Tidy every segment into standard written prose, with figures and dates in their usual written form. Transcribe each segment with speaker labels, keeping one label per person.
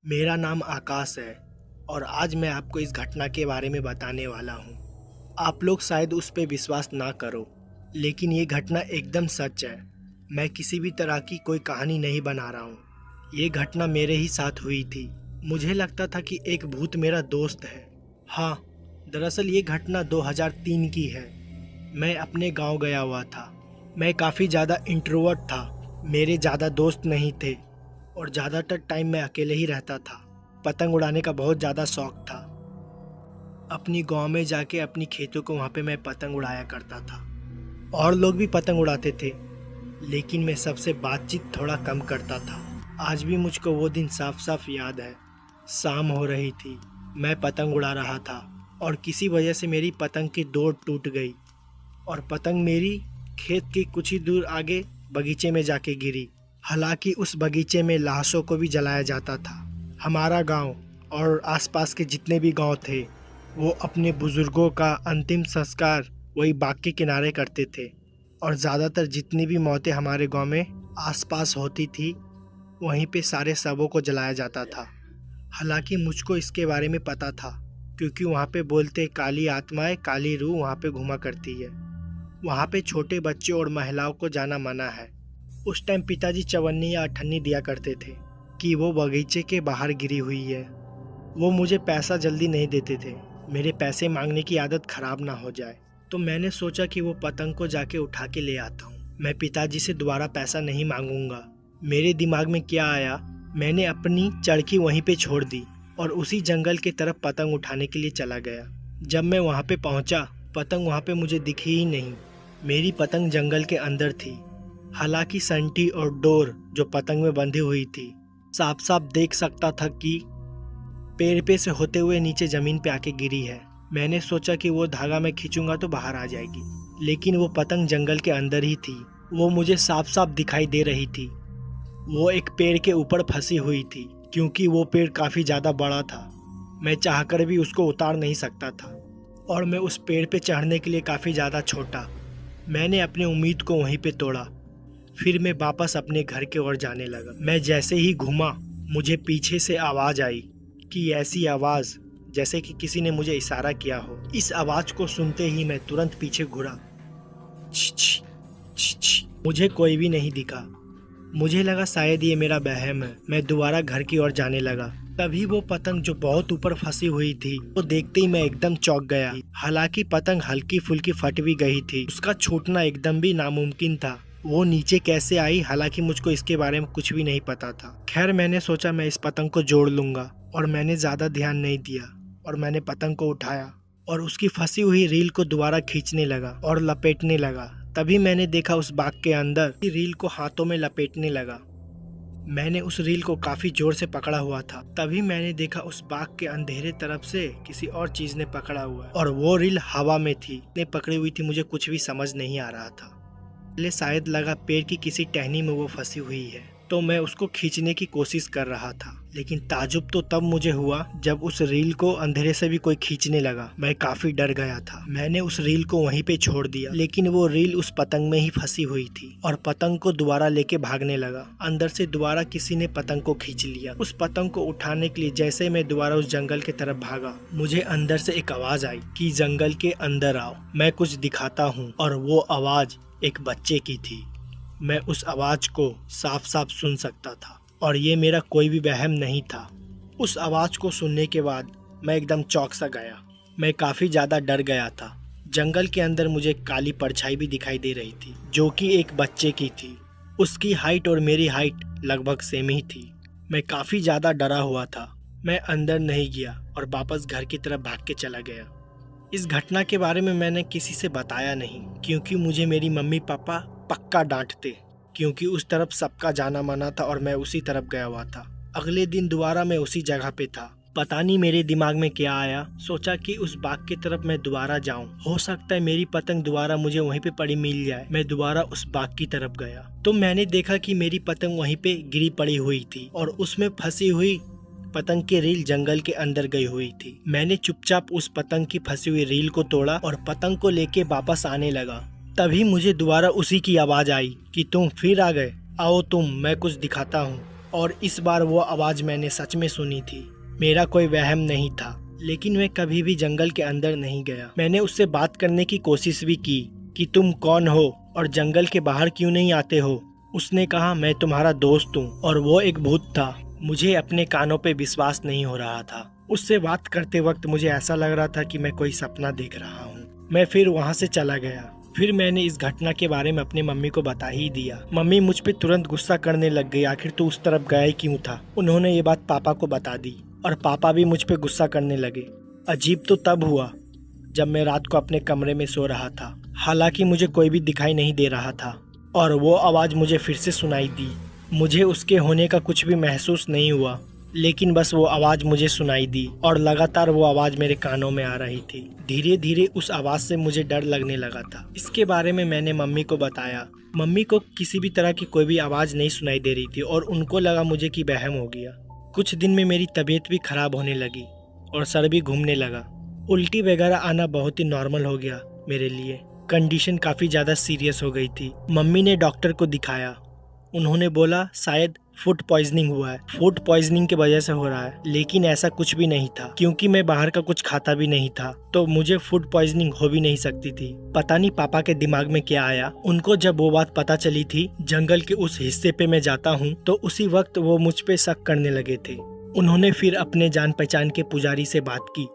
Speaker 1: मेरा नाम आकाश है और आज मैं आपको इस घटना के बारे में बताने वाला हूँ। आप लोग शायद उस पर विश्वास ना करो, लेकिन ये घटना एकदम सच है। मैं किसी भी तरह की कोई कहानी नहीं बना रहा हूँ। ये घटना मेरे ही साथ हुई थी। मुझे लगता था कि एक भूत मेरा दोस्त है। हाँ, दरअसल ये घटना 2003 की है। मैं अपने गांव गया हुआ था। मैं काफ़ी ज़्यादा इंट्रोवर्ट था। मेरे ज़्यादा दोस्त नहीं थे और ज़्यादातर टाइम मैं अकेले ही रहता था। पतंग उड़ाने का बहुत ज़्यादा शौक था। अपनी गांव में जाके अपनी खेतों को वहाँ पे मैं पतंग उड़ाया करता था। और लोग भी पतंग उड़ाते थे, लेकिन मैं सबसे बातचीत थोड़ा कम करता था। आज भी मुझको वो दिन साफ साफ याद है। शाम हो रही थी, मैं पतंग उड़ा रहा था और किसी वजह से मेरी पतंग की डोर टूट गई और पतंग मेरी खेत के कुछ ही दूर आगे बगीचे में जाके गिरी। हालांकि उस बगीचे में लाशों को भी जलाया जाता था। हमारा गांव और आसपास के जितने भी गांव थे, वो अपने बुजुर्गों का अंतिम संस्कार वही बाग के किनारे करते थे और ज़्यादातर जितनी भी मौतें हमारे गांव में आसपास होती थी, वहीं पे सारे शवों को जलाया जाता था। हालांकि मुझको इसके बारे में पता था, क्योंकि वहाँ पे बोलते काली आत्माएं, काली रूह वहाँ पे घुमा करती है। वहाँ पे छोटे बच्चे और महिलाओं को जाना मना है। उस टाइम पिताजी चवन्नी या अठन्नी दिया करते थे कि वो बगीचे के बाहर गिरी हुई है। वो मुझे पैसा जल्दी नहीं देते थे, मेरे पैसे मांगने की आदत खराब ना हो जाए। तो मैंने सोचा कि वो पतंग को जाके उठा के ले आता हूँ। मैं पिताजी से दोबारा पैसा नहीं मांगूंगा। मेरे दिमाग में क्या आया, मैंने अपनी चरखी वहीं पे छोड़ दी और उसी जंगल की तरफ पतंग उठाने के लिए चला गया। जब मैं वहाँ पे पहुँचा, पतंग वहाँ पे मुझे दिखी ही नहीं। मेरी पतंग जंगल के अंदर थी। हालांकि संटी और डोर जो पतंग में बंधी हुई थी, साफ साफ देख सकता था कि पेड़ पे से होते हुए नीचे जमीन पे आके गिरी है। मैंने सोचा कि वो धागा मैं खींचूंगा तो बाहर आ जाएगी, लेकिन वो पतंग जंगल के अंदर ही थी। वो मुझे साफ साफ दिखाई दे रही थी। वो एक पेड़ के ऊपर फंसी हुई थी, क्योंकि वो पेड़ काफ़ी ज़्यादा बड़ा था। मैं चाहकर भी उसको उतार नहीं सकता था और मैं उस पेड़ पे चढ़ने के लिए काफ़ी ज़्यादा छोटा। मैंने अपनी उम्मीद को वहीं पे तोड़ा। फिर मैं वापस अपने घर की ओर जाने लगा। मैं जैसे ही घूमा, मुझे पीछे से आवाज़ आई कि ऐसी आवाज़ जैसे कि किसी ने मुझे इशारा किया हो। इस आवाज़ को सुनते ही मैं तुरंत पीछे घुरा। छी, छी, छी। मुझे कोई भी नहीं दिखा। मुझे लगा शायद ये मेरा वहम है। मैं दोबारा घर की ओर जाने लगा। तभी वो पतंग जो बहुत ऊपर फंसी हुई थी, वो देखते ही मैं एकदम चौंक गया। हालांकि पतंग हल्की फुल्की फट भी गई थी, उसका छूटना एकदम भी नामुमकिन था। वो नीचे कैसे आई, हालांकि मुझको इसके बारे में कुछ भी नहीं पता था। खैर, मैंने सोचा मैं इस पतंग को जोड़ लूंगा और मैंने ज़्यादा ध्यान नहीं दिया और मैंने पतंग को उठाया और उसकी फंसी हुई रील को दोबारा खींचने लगा और लपेटने लगा। तभी मैंने देखा उस बाग के अंदर रील को हाथों में लपेटने लगा। मैंने उस रील को काफी जोर से पकड़ा हुआ था। तभी मैंने देखा उस बाग के अंधेरे तरफ से किसी और चीज ने पकड़ा हुआ है और वो रील हवा में थी। ने पकड़ी हुई थी, मुझे कुछ भी समझ नहीं आ रहा था। पहले शायद लगा पेड़ की किसी टहनी में वो फंसी हुई है, तो मैं उसको खींचने की कोशिश कर रहा था। लेकिन ताजुब तो तब मुझे हुआ जब उस रील को अंधेरे से भी कोई खींचने लगा। मैं काफी डर गया था। मैंने उस रील को वहीं पे छोड़ दिया, लेकिन वो रील उस पतंग में ही फंसी हुई थी और पतंग को दोबारा लेके भागने लगा। अंदर से दोबारा किसी ने पतंग को खींच लिया। उस पतंग को उठाने के लिए जैसे मैं दोबारा उस जंगल की तरफ भागा, मुझे अंदर से एक आवाज आई कि जंगल के अंदर आओ, मैं कुछ दिखाता हूँ। और वो आवाज एक बच्चे की थी। मैं उस आवाज को साफ साफ सुन सकता था और ये मेरा कोई भी वहम नहीं था। उस आवाज को सुनने के बाद मैं एकदम चौंक सा गया। मैं काफी ज्यादा डर गया था। जंगल के अंदर मुझे काली परछाई भी दिखाई दे रही थी, जो कि एक बच्चे की थी। उसकी हाइट और मेरी हाइट लगभग सेम ही थी। मैं काफी ज्यादा डरा हुआ था। मैं अंदर नहीं गया और वापस घर की तरफ भाग के चला गया। इस घटना के बारे में मैंने किसी से बताया नहीं, क्योंकि मुझे मेरी मम्मी पापा पक्का डांटते, क्योंकि उस तरफ सबका जाना माना था और मैं उसी तरफ गया हुआ था। अगले दिन दोबारा मैं उसी जगह पे था। पता नहीं मेरे दिमाग में क्या आया, सोचा कि उस बाग की तरफ मैं दोबारा जाऊं। हो सकता है मेरी पतंग दोबारा मुझे वहीं पे पड़ी मिल जाए। मैं दोबारा उस बाग की तरफ गया तो मैंने देखा कि मेरी पतंग वहीं पे गिरी पड़ी हुई थी और उसमें फंसी हुई पतंग की रील जंगल के अंदर गई हुई थी। मैंने चुपचाप उस पतंग की फंसी हुई रील को तोड़ा और पतंग को लेके वापस आने लगा। तभी मुझे दोबारा उसी की आवाज आई कि तुम फिर आ गए, आओ तुम, मैं कुछ दिखाता हूँ। और इस बार वो आवाज़ मैंने सच में सुनी थी। मेरा कोई वहम नहीं था, लेकिन मैं कभी भी जंगल के अंदर नहीं गया। मैंने उससे बात करने की कोशिश भी की कि तुम कौन हो और जंगल के बाहर क्यों नहीं आते हो। उसने कहा मैं तुम्हारा दोस्त हूँ और वो एक भूत था। मुझे अपने कानों पे विश्वास नहीं हो रहा था। उससे बात करते वक्त मुझे ऐसा लग रहा था कि मैं कोई सपना देख रहा हूँ। मैं फिर वहाँ से चला गया। फिर मैंने इस घटना के बारे में अपनी मम्मी को बता ही दिया। मम्मी मुझ पे तुरंत गुस्सा करने लग गई, आखिर तू उस तरफ गया ही क्यों था। उन्होंने ये बात पापा को बता दी और पापा भी मुझ पे गुस्सा करने लगे। अजीब तो तब हुआ जब मैं रात को अपने कमरे में सो रहा था। हालांकि मुझे कोई भी दिखाई नहीं दे रहा था और वो आवाज़ मुझे फिर से सुनाई दी। मुझे उसके होने का कुछ भी महसूस नहीं हुआ, लेकिन बस वो आवाज़ मुझे सुनाई दी और लगातार वो आवाज़ मेरे कानों में आ रही थी। धीरे धीरे उस आवाज़ से मुझे डर लगने लगा था। इसके बारे में मैंने मम्मी को बताया। मम्मी को किसी भी तरह की कोई भी आवाज़ नहीं सुनाई दे रही थी और उनको लगा मुझे कि वहम हो गया। कुछ दिन में मेरी तबीयत भी खराब होने लगी और सर भी घूमने लगा। उल्टी वगैरह आना बहुत ही नॉर्मल हो गया मेरे लिए। कंडीशन काफ़ी ज़्यादा सीरियस हो गई थी। मम्मी ने डॉक्टर को दिखाया। उन्होंने बोला शायद फूड पॉइजनिंग हुआ है, फूड पॉइजनिंग की वजह से हो रहा है। लेकिन ऐसा कुछ भी नहीं था, क्योंकि मैं बाहर का कुछ खाता भी नहीं था, तो मुझे फूड पॉइजनिंग हो भी नहीं सकती थी। पता नहीं पापा के दिमाग में क्या आया। उनको जब वो बात पता चली थी जंगल के उस हिस्से पे मैं जाता हूँ, तो उसी वक्त वो मुझ पे शक करने लगे थे। उन्होंने फिर अपने जान पहचान के पुजारी से बात की।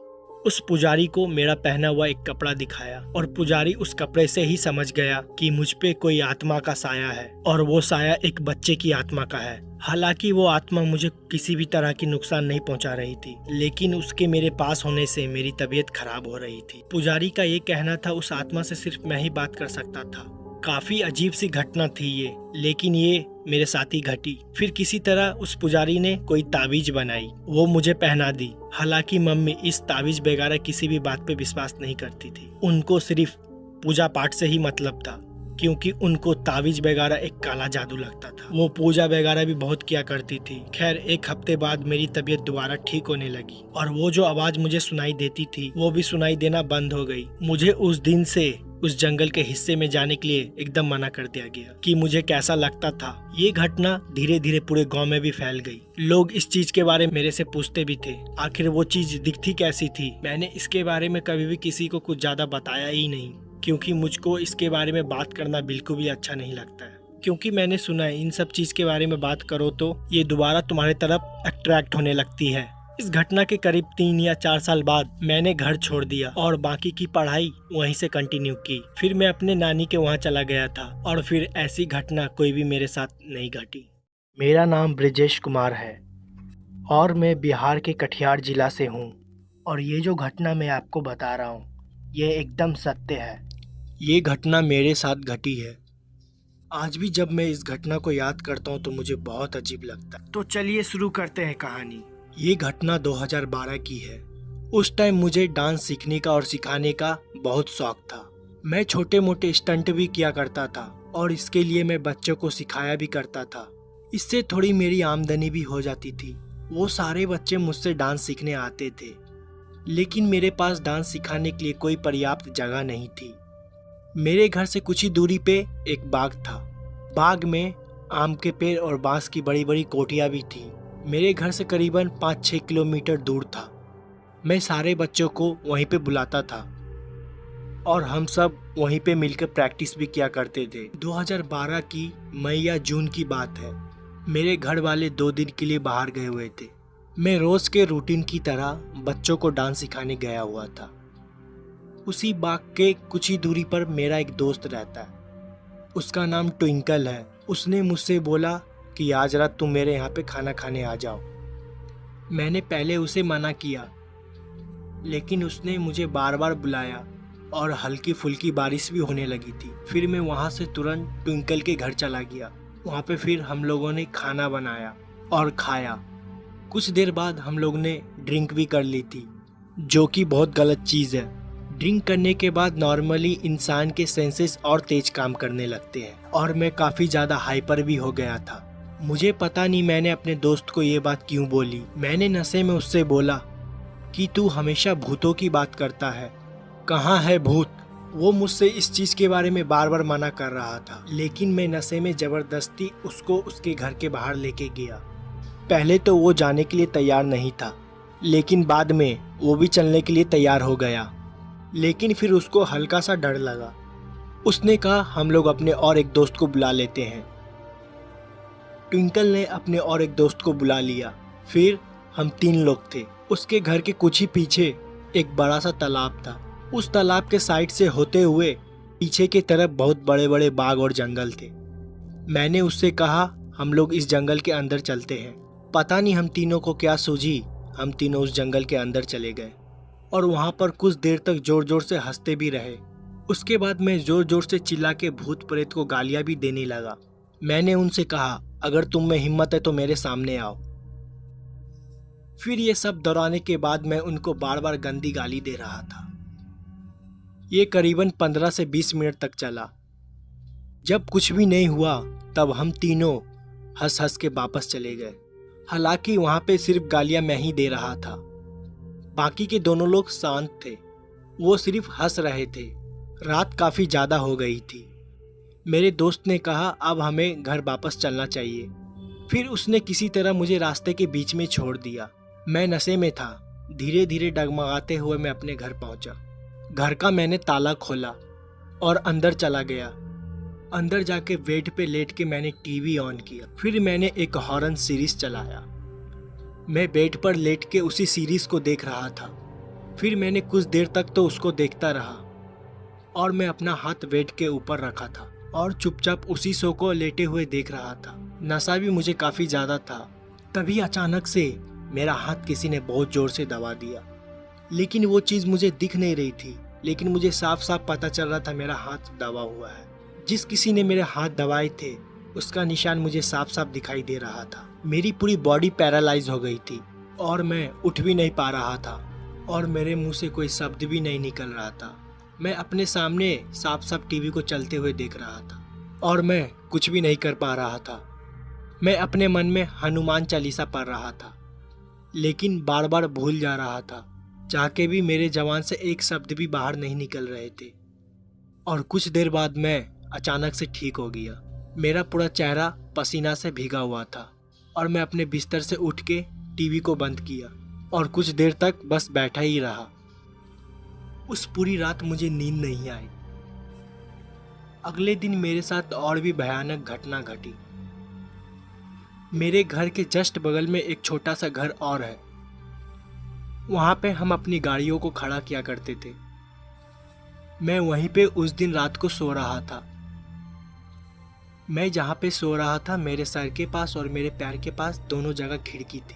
Speaker 1: उस पुजारी को मेरा पहना हुआ एक कपड़ा दिखाया और पुजारी उस कपड़े से ही समझ गया कि मुझ पे कोई आत्मा का साया है और वो साया एक बच्चे की आत्मा का है। हालांकि वो आत्मा मुझे किसी भी तरह की नुकसान नहीं पहुंचा रही थी, लेकिन उसके मेरे पास होने से मेरी तबीयत खराब हो रही थी। पुजारी का ये कहना था उस आत्मा से सिर्फ मैं ही बात कर सकता था। काफी अजीब सी घटना थी ये, लेकिन ये मेरे साथ ही घटी। फिर किसी तरह उस पुजारी ने कोई ताबीज बनाई, वो मुझे पहना दी। हालांकि मम्मी इस ताबीज वगैरह किसी भी बात पे विश्वास नहीं करती थी। उनको सिर्फ पूजा पाठ से ही मतलब था, क्योंकि उनको ताबीज वगैरह एक काला जादू लगता था। वो पूजा वगैरह भी बहुत किया करती थी। खैर, एक हफ्ते बाद मेरी तबीयत दोबारा ठीक होने लगी और वो जो आवाज मुझे सुनाई देती थी वो भी सुनाई देना बंद हो गई। मुझे उस दिन से उस जंगल के हिस्से में जाने के लिए एकदम मना कर दिया गया कि मुझे कैसा लगता था। ये घटना धीरे धीरे पूरे गांव में भी फैल गई। लोग इस चीज के बारे में मेरे से पूछते भी थे, आखिर वो चीज दिखती कैसी थी। मैंने इसके बारे में कभी भी किसी को कुछ ज्यादा बताया ही नहीं, क्योंकि मुझको इसके बारे में बात करना बिल्कुल भी अच्छा नहीं लगता है। क्योंकि मैंने सुना है इन सब चीज के बारे में बात करो तो ये दोबारा तुम्हारे तरफ अट्रैक्ट होने लगती है। इस घटना के करीब 3 या 4 साल बाद मैंने घर छोड़ दिया और बाकी की पढ़ाई वहीं से कंटिन्यू की। फिर मैं अपने नानी के वहाँ चला गया था और फिर ऐसी घटना कोई भी मेरे साथ नहीं घटी। मेरा नाम ब्रिजेश कुमार है और मैं बिहार के कटिहार जिला से हूँ और ये जो घटना मैं आपको बता रहा हूँ ये एकदम सत्य है। ये घटना मेरे साथ घटी है। आज भी जब मैं इस घटना को याद करता हूँ तो मुझे बहुत अजीब लगता है। तो चलिए शुरू करते हैं कहानी। ये घटना 2012 की है। उस टाइम मुझे डांस सीखने का और सिखाने का बहुत शौक था। मैं छोटे मोटे स्टंट भी किया करता था और इसके लिए मैं बच्चों को सिखाया भी करता था। इससे थोड़ी मेरी आमदनी भी हो जाती थी। वो सारे बच्चे मुझसे डांस सीखने आते थे, लेकिन मेरे पास डांस सिखाने के लिए कोई पर्याप्त जगह नहीं थी। मेरे घर से कुछ ही दूरी पे एक बाग था। बाग में आम के पेड़ और बांस की बड़ी बड़ी कोठियाँ भी थी। मेरे घर से करीबन 5-6 किलोमीटर दूर था। मैं सारे बच्चों को वहीं पे बुलाता था और हम सब वहीं पे मिलकर प्रैक्टिस भी किया करते थे। 2012 की मई या जून की बात है। मेरे घर वाले 2 दिन के लिए बाहर गए हुए थे। मैं रोज के रूटीन की तरह बच्चों को डांस सिखाने गया हुआ था। उसी बाग के कुछ ही दूरी पर मेरा एक दोस्त रहता है। उसका नाम ट्विंकल है। उसने मुझसे बोला कि आज रात तुम मेरे यहाँ पे खाना खाने आ जाओ। मैंने पहले उसे मना किया, लेकिन उसने मुझे बार बार बुलाया और हल्की फुल्की बारिश भी होने लगी थी। फिर मैं वहाँ से तुरंत ट्विंकल के घर चला गया। वहाँ पे फिर हम लोगों ने खाना बनाया और खाया। कुछ देर बाद हम लोग ने ड्रिंक भी कर ली थी, जो कि बहुत गलत चीज़ है। ड्रिंक करने के बाद नॉर्मली इंसान के सेंसेस और तेज काम करने लगते हैं और मैं काफ़ी ज़्यादा हाइपर भी हो गया था। मुझे पता नहीं मैंने अपने दोस्त को ये बात क्यों बोली। मैंने नशे में उससे बोला कि तू हमेशा भूतों की बात करता है, कहाँ है भूत। वो मुझसे इस चीज़ के बारे में बार बार मना कर रहा था, लेकिन मैं नशे में ज़बरदस्ती उसको उसके घर के बाहर लेके गया पहले तो वो जाने के लिए तैयार नहीं था, लेकिन बाद में वो भी चलने के लिए तैयार हो गया। लेकिन फिर उसको हल्का सा डर लगा। उसने कहा हम लोग अपने और एक दोस्त को बुला लेते हैं। ट्विंकल ने अपने और एक दोस्त को बुला लिया। फिर हम 3 लोग थे। उसके घर के कुछ ही पीछे एक बड़ा सा तालाब था। उस तालाब के साइड से होते हुए पीछे की तरफ बहुत बड़े बड़े बाग और जंगल थे। मैंने उससे कहा हम लोग इस जंगल के अंदर चलते हैं। पता नहीं हम तीनों को क्या सूझी, हम तीनों उस जंगल के अंदर चले गए और वहाँ पर कुछ देर तक जोर जोर से हंसते भी रहे। उसके बाद मैं जोर जोर से चिल्ला के भूत प्रेत को गालियाँ भी देने लगा। मैंने उनसे कहा अगर तुम में हिम्मत है तो मेरे सामने आओ। फिर ये सब दोहराने के बाद मैं उनको बार बार गंदी गाली दे रहा था। ये करीबन 15 से 20 मिनट तक चला। जब कुछ भी नहीं हुआ तब हम तीनों हंस हंस के वापस चले गए। हालांकि वहाँ पे सिर्फ गालियाँ मैं ही दे रहा था, बाकी के दोनों लोग शांत थे, वो सिर्फ हंस रहे थे। रात काफ़ी ज़्यादा हो गई थी। मेरे दोस्त ने कहा अब हमें घर वापस चलना चाहिए। फिर उसने किसी तरह मुझे रास्ते के बीच में छोड़ दिया। मैं नशे में था। धीरे धीरे डगमगाते हुए मैं अपने घर पहुंचा। घर का मैंने ताला खोला और अंदर चला गया। अंदर जाके बेड पे लेट के मैंने टीवी ऑन किया। फिर मैंने एक हॉरर सीरीज चलाया। मैं बेड पर लेट के उसी सीरीज को देख रहा था। फिर मैंने कुछ देर तक तो उसको देखता रहा और मैं अपना हाथ बेड के ऊपर रखा था और चुपचाप उसी शो को लेटे हुए देख रहा था। नशा भी मुझे काफ़ी ज़्यादा था। तभी अचानक से मेरा हाथ किसी ने बहुत ज़ोर से दबा दिया, लेकिन वो चीज़ मुझे दिख नहीं रही थी, लेकिन मुझे साफ साफ पता चल रहा था मेरा हाथ दबा हुआ है। जिस किसी ने मेरे हाथ दबाए थे उसका निशान मुझे साफ साफ दिखाई दे रहा था। मेरी पूरी बॉडी पैरालाइज हो गई थी और मैं उठ भी नहीं पा रहा था और मेरे मुंह से कोई शब्द भी नहीं निकल रहा था। मैं अपने सामने साफ साफ टीवी को चलते हुए देख रहा था और मैं कुछ भी नहीं कर पा रहा था। मैं अपने मन में हनुमान चालीसा पढ़ रहा था, लेकिन बार बार भूल जा रहा था। चाह के भी मेरे जबान से एक शब्द भी बाहर नहीं निकल रहे थे। और कुछ देर बाद मैं अचानक से ठीक हो गया। मेरा पूरा चेहरा पसीना से भीगा हुआ था और मैं अपने बिस्तर से उठ के टीवी को बंद किया और कुछ देर तक बस बैठा ही रहा। उस पूरी रात मुझे नींद नहीं आई। अगले दिन मेरे साथ और भी भयानक घटना घटी। मेरे घर के जस्ट बगल में एक छोटा सा घर और है। वहाँ पे हम अपनी गाड़ियों को खड़ा किया करते थे। मैं वहीं पे उस दिन रात को सो रहा था। मैं जहाँ पे सो रहा था मेरे सर के पास और मेरे पैर के पास दोनों जगह खिड़की थी।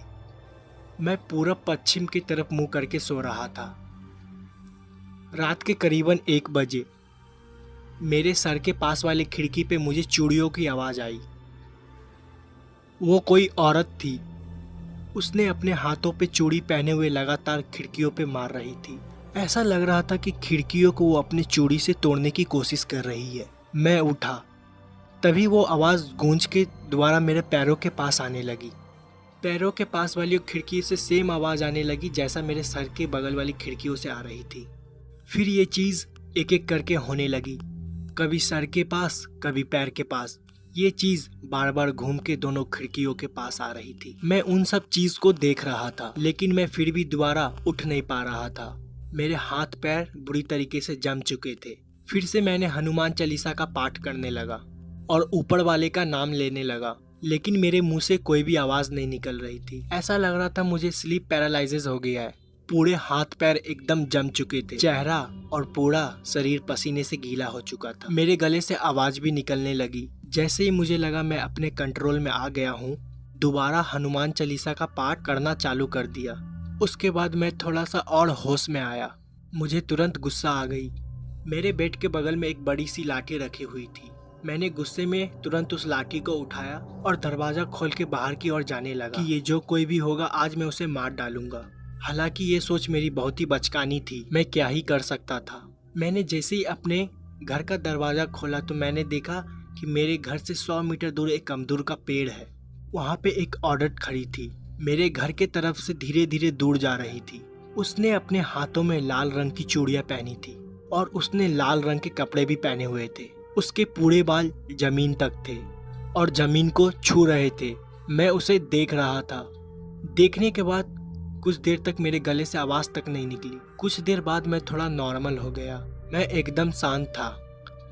Speaker 1: मैं पूरब पश्चिम की तरफ मुंह करके सो रहा था। रात के करीबन 1 बजे मेरे सर के पास वाली खिड़की पे मुझे चूड़ियों की आवाज़ आई। वो कोई औरत थी। उसने अपने हाथों पे चूड़ी पहने हुए लगातार खिड़कियों पे मार रही थी। ऐसा लग रहा था कि खिड़कियों को वो अपनी चूड़ी से तोड़ने की कोशिश कर रही है। मैं उठा, तभी वो आवाज़ गूंज के दोबारा मेरे पैरों के पास आने लगी। पैरों के पास वाली खिड़की से सेम आवाज़ आने लगी जैसा मेरे सर के बगल वाली खिड़कियों से आ रही थी। फिर ये चीज़ एक एक करके होने लगी, कभी सर के पास कभी पैर के पास। ये चीज़ बार बार घूम के दोनों खिड़कियों के पास आ रही थी। मैं उन सब चीज़ को देख रहा था, लेकिन मैं फिर भी दोबारा उठ नहीं पा रहा था। मेरे हाथ पैर बुरी तरीके से जम चुके थे। फिर से मैंने हनुमान चालीसा का पाठ करने लगा और ऊपर वाले का नाम लेने लगा, लेकिन मेरे मुंह से कोई भी आवाज़ नहीं निकल रही थी। ऐसा लग रहा था मुझे स्लीप पैरालाइसिस हो गया है। पूरे हाथ पैर एकदम जम चुके थे। चेहरा और पूरा शरीर पसीने से गीला हो चुका था। मेरे गले से आवाज़ भी निकलने लगी। जैसे ही मुझे लगा मैं अपने कंट्रोल में आ गया हूँ, दोबारा हनुमान चालीसा का पाठ करना चालू कर दिया। उसके बाद मैं थोड़ा सा और होश में आया। मुझे तुरंत गुस्सा आ गई। मेरे बेड के बगल में एक बड़ी सी लाठी रखी हुई थी। मैंने गुस्से में तुरंत उस लाठी को उठाया और दरवाज़ा खोल के बाहर की ओर जाने लगा कि ये जो कोई भी होगा आज मैं उसे मार डालूंगा। हालांकि ये सोच मेरी बहुत ही बचकानी थी। मैं क्या ही कर सकता था। मैंने जैसे ही अपने घर का दरवाज़ा खोला तो मैंने देखा कि मेरे घर से 100 मीटर दूर एक अमदूर का पेड़ है। वहाँ पे एक औरत खड़ी थी, मेरे घर के तरफ से धीरे धीरे दूर जा रही थी। उसने अपने हाथों में लाल रंग की चूड़ियाँ पहनी थी और उसने लाल रंग के कपड़े भी पहने हुए थे। उसके पूरे बाल जमीन तक थे और जमीन को छू रहे थे। मैं उसे देख रहा था। देखने के बाद कुछ देर तक मेरे गले से आवाज़ तक नहीं निकली। कुछ देर बाद मैं थोड़ा नॉर्मल हो गया। मैं एकदम शांत था।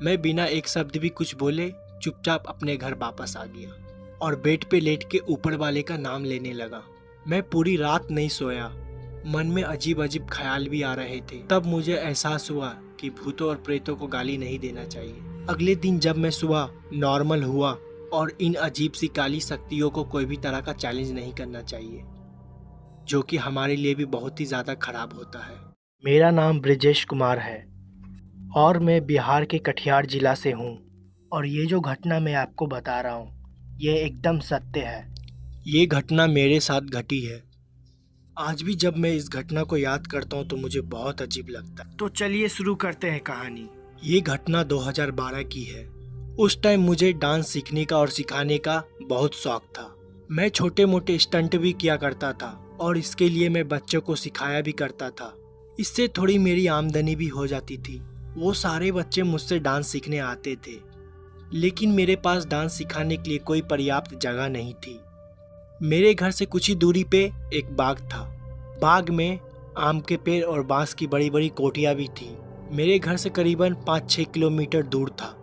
Speaker 1: मैं बिना एक शब्द भी कुछ बोले चुपचाप अपने घर वापस आ गया और बेड पे लेट के ऊपर वाले का नाम लेने लगा। मैं पूरी रात नहीं सोया। मन में अजीब अजीब ख्याल भी आ रहे थे। तब मुझे एहसास हुआ कि भूतों और प्रेतों को गाली नहीं देना चाहिए। अगले दिन जब मैं सुबह नॉर्मल हुआ और इन अजीब सी काली शक्तियों को कोई भी तरह का चैलेंज नहीं करना चाहिए, जो कि हमारे लिए भी बहुत ही ज़्यादा खराब होता है। मेरा नाम ब्रिजेश कुमार है और मैं बिहार के कटिहार जिला से हूँ। और ये जो घटना मैं आपको बता रहा हूँ ये एकदम सत्य है। ये घटना मेरे साथ घटी है। आज भी जब मैं इस घटना को याद करता हूँ तो मुझे बहुत अजीब लगता है। तो चलिए शुरू करते हैं कहानी। ये घटना 2012 की है। उस टाइम मुझे डांस सीखने का और सिखाने का बहुत शौक था। मैं छोटे मोटे स्टंट भी किया करता था और इसके लिए मैं बच्चों को सिखाया भी करता था। इससे थोड़ी मेरी आमदनी भी हो जाती थी। वो सारे बच्चे मुझसे डांस सीखने आते थे, लेकिन मेरे पास डांस सिखाने के लिए कोई पर्याप्त जगह नहीं थी। मेरे घर से कुछ ही दूरी पे एक बाग था। बाग में आम के पेड़ और बांस की बड़ी बड़ी कोठियाँ भी थी। मेरे घर से करीबन 5-6 किलोमीटर दूर था।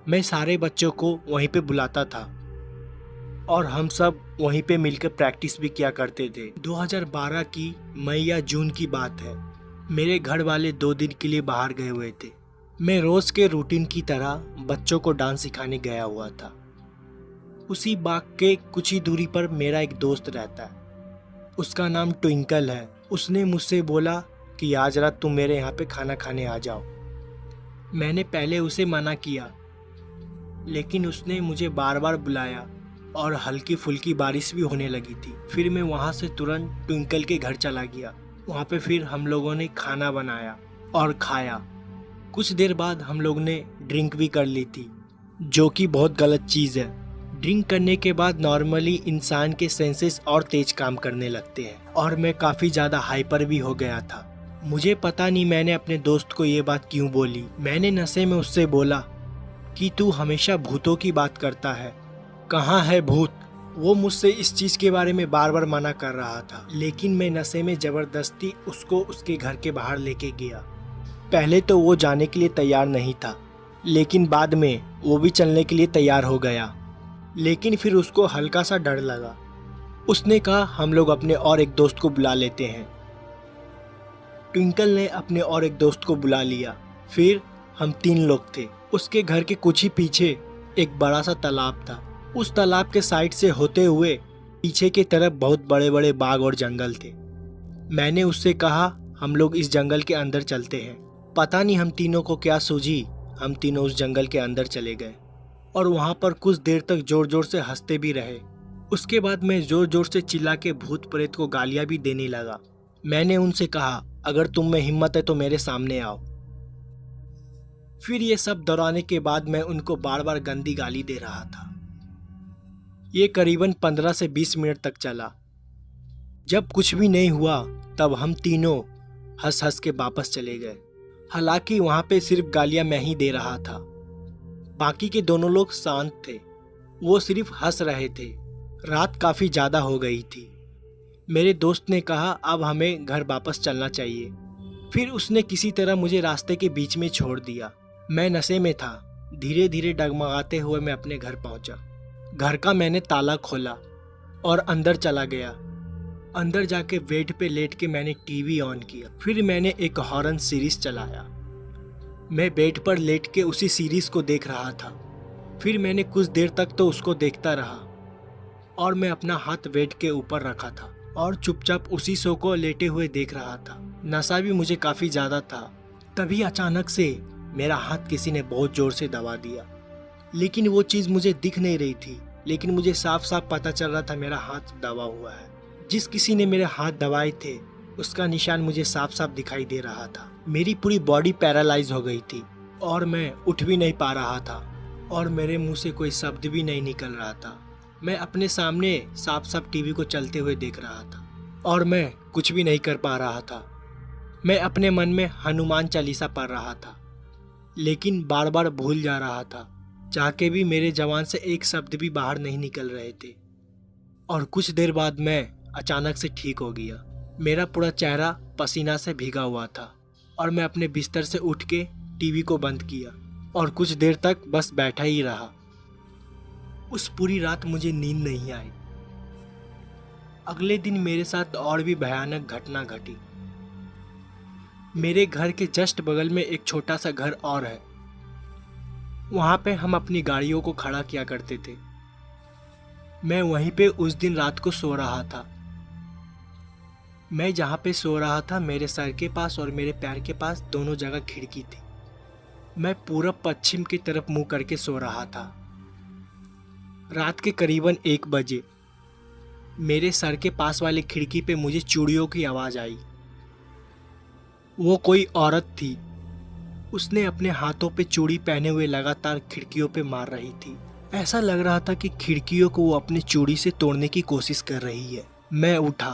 Speaker 1: मैं सारे बच्चों को वहीं पे बुलाता था और हम सब वहीं पे मिलकर प्रैक्टिस भी किया करते थे। 2012 की मई या जून की बात है। मेरे घर वाले 2 दिन के लिए बाहर गए हुए थे। मैं रोज के रूटीन की तरह बच्चों को डांस सिखाने गया हुआ था। उसी बाग के कुछ ही दूरी पर मेरा एक दोस्त रहता है। उसका नाम ट्विंकल है। उसने मुझसे बोला कि आज रात तुम मेरे यहाँ पे खाना खाने आ जाओ। मैंने पहले उसे मना किया, लेकिन उसने मुझे बार बार बुलाया और हल्की फुल्की बारिश भी होने लगी थी। फिर मैं वहाँ से तुरंत ट्विंकल के घर चला गया। वहाँ पे फिर हम लोगों ने खाना बनाया और खाया। कुछ देर बाद हम लोग ने ड्रिंक भी कर ली थी, जो कि बहुत गलत चीज़ है। ड्रिंक करने के बाद नॉर्मली इंसान के सेंसेस और तेज काम करने लगते हैं और मैं काफ़ी ज़्यादा हाइपर भी हो गया था। मुझे पता नहीं मैंने अपने दोस्त को ये बात क्यों बोली। मैंने नशे में उससे बोला कि तू हमेशा भूतों की बात करता है, कहाँ है भूत। वो मुझसे इस चीज़ के बारे में बार बार मना कर रहा था, लेकिन मैं नशे में ज़बरदस्ती उसको उसके घर के बाहर लेके गया। पहले तो वो जाने के लिए तैयार नहीं था, लेकिन बाद में वो भी चलने के लिए तैयार हो गया। लेकिन फिर उसको हल्का सा डर लगा। उसने कहा हम लोग अपने और एक दोस्त को बुला लेते हैं। ट्विंकल ने अपने और एक दोस्त को बुला लिया। फिर हम 3 लोग थे। उसके घर के कुछ ही पीछे एक बड़ा सा तालाब था। उस तालाब के साइड से होते हुए पीछे की तरफ बहुत बड़े बड़े बाग और जंगल थे। मैंने उससे कहा हम लोग इस जंगल के अंदर चलते हैं। पता नहीं हम तीनों को क्या सूझी, हम तीनों उस जंगल के अंदर चले गए और वहाँ पर कुछ देर तक जोर जोर से हंसते भी रहे। उसके बाद मैं जोर जोर से चिल्ला के भूत प्रेत को गालियाँ भी देने लगा। मैंने उनसे कहा अगर तुम में हिम्मत है तो मेरे सामने आओ। फिर ये सब दोहराने के बाद मैं उनको बार बार गंदी गाली दे रहा था। ये करीबन 15 से 20 मिनट तक चला। जब कुछ भी नहीं हुआ तब हम तीनों हंस हंस के वापस चले गए। हालांकि वहाँ पे सिर्फ गालियाँ मैं ही दे रहा था। बाकी के दोनों लोग शांत थे, वो सिर्फ हंस रहे थे। रात काफ़ी ज़्यादा हो गई थी। मेरे दोस्त ने कहा अब हमें घर वापस चलना चाहिए। फिर उसने किसी तरह मुझे रास्ते के बीच में छोड़ दिया। मैं नशे में था। धीरे धीरे डगमगाते हुए मैं अपने घर पहुंचा। घर का मैंने ताला खोला और अंदर चला गया। अंदर जाके बेड पे लेट के मैंने टीवी ऑन किया। फिर मैंने एक हॉरर सीरीज चलाया। मैं बेड पर लेट के उसी सीरीज को देख रहा था। फिर मैंने कुछ देर तक तो उसको देखता रहा और मैं अपना हाथ बेड के ऊपर रखा था और चुपचाप उसी शो को लेटे हुए देख रहा था। नशा भी मुझे काफ़ी ज़्यादा था। तभी अचानक से मेरा हाथ किसी ने बहुत ज़ोर से दबा दिया, लेकिन वो चीज़ मुझे दिख नहीं रही थी, लेकिन मुझे साफ साफ पता चल रहा था मेरा हाथ दबा हुआ है। जिस किसी ने मेरे हाथ दबाए थे उसका निशान मुझे साफ साफ दिखाई दे रहा था। मेरी पूरी बॉडी पैरालाइज हो गई थी और मैं उठ भी नहीं पा रहा था और मेरे मुंह से कोई शब्द भी नहीं निकल रहा था। मैं अपने सामने साफ साफ टीवी को चलते हुए देख रहा था और मैं कुछ भी नहीं कर पा रहा था। मैं अपने मन में हनुमान चालीसा पढ़ रहा था, लेकिन बार बार भूल जा रहा था। चाह के भी मेरे जबान से एक शब्द भी बाहर नहीं निकल रहे थे। और कुछ देर बाद मैं अचानक से ठीक हो गया। मेरा पूरा चेहरा पसीना से भीगा हुआ था और मैं अपने बिस्तर से उठ के टीवी को बंद किया और कुछ देर तक बस बैठा ही रहा। उस पूरी रात मुझे नींद नहीं आई। अगले दिन मेरे साथ और भी भयानक घटना घटी। मेरे घर के जस्ट बगल में एक छोटा सा घर और है। वहाँ पे हम अपनी गाड़ियों को खड़ा किया करते थे। मैं वहीं पे उस दिन रात को सो रहा था। मैं जहाँ पे सो रहा था मेरे सर के पास और मेरे पैर के पास दोनों जगह खिड़की थी। मैं पूरब पश्चिम की तरफ मुंह करके सो रहा था। रात के करीबन 1 बजे मेरे सर के पास वाली खिड़की पे मुझे चूड़ियों की आवाज़ आई। वो कोई औरत थी। उसने अपने हाथों पे चूड़ी पहने हुए लगातार खिड़कियों पे मार रही थी। ऐसा लग रहा था कि खिड़कियों को वो अपनी चूड़ी से तोड़ने की कोशिश कर रही है। मैं उठा,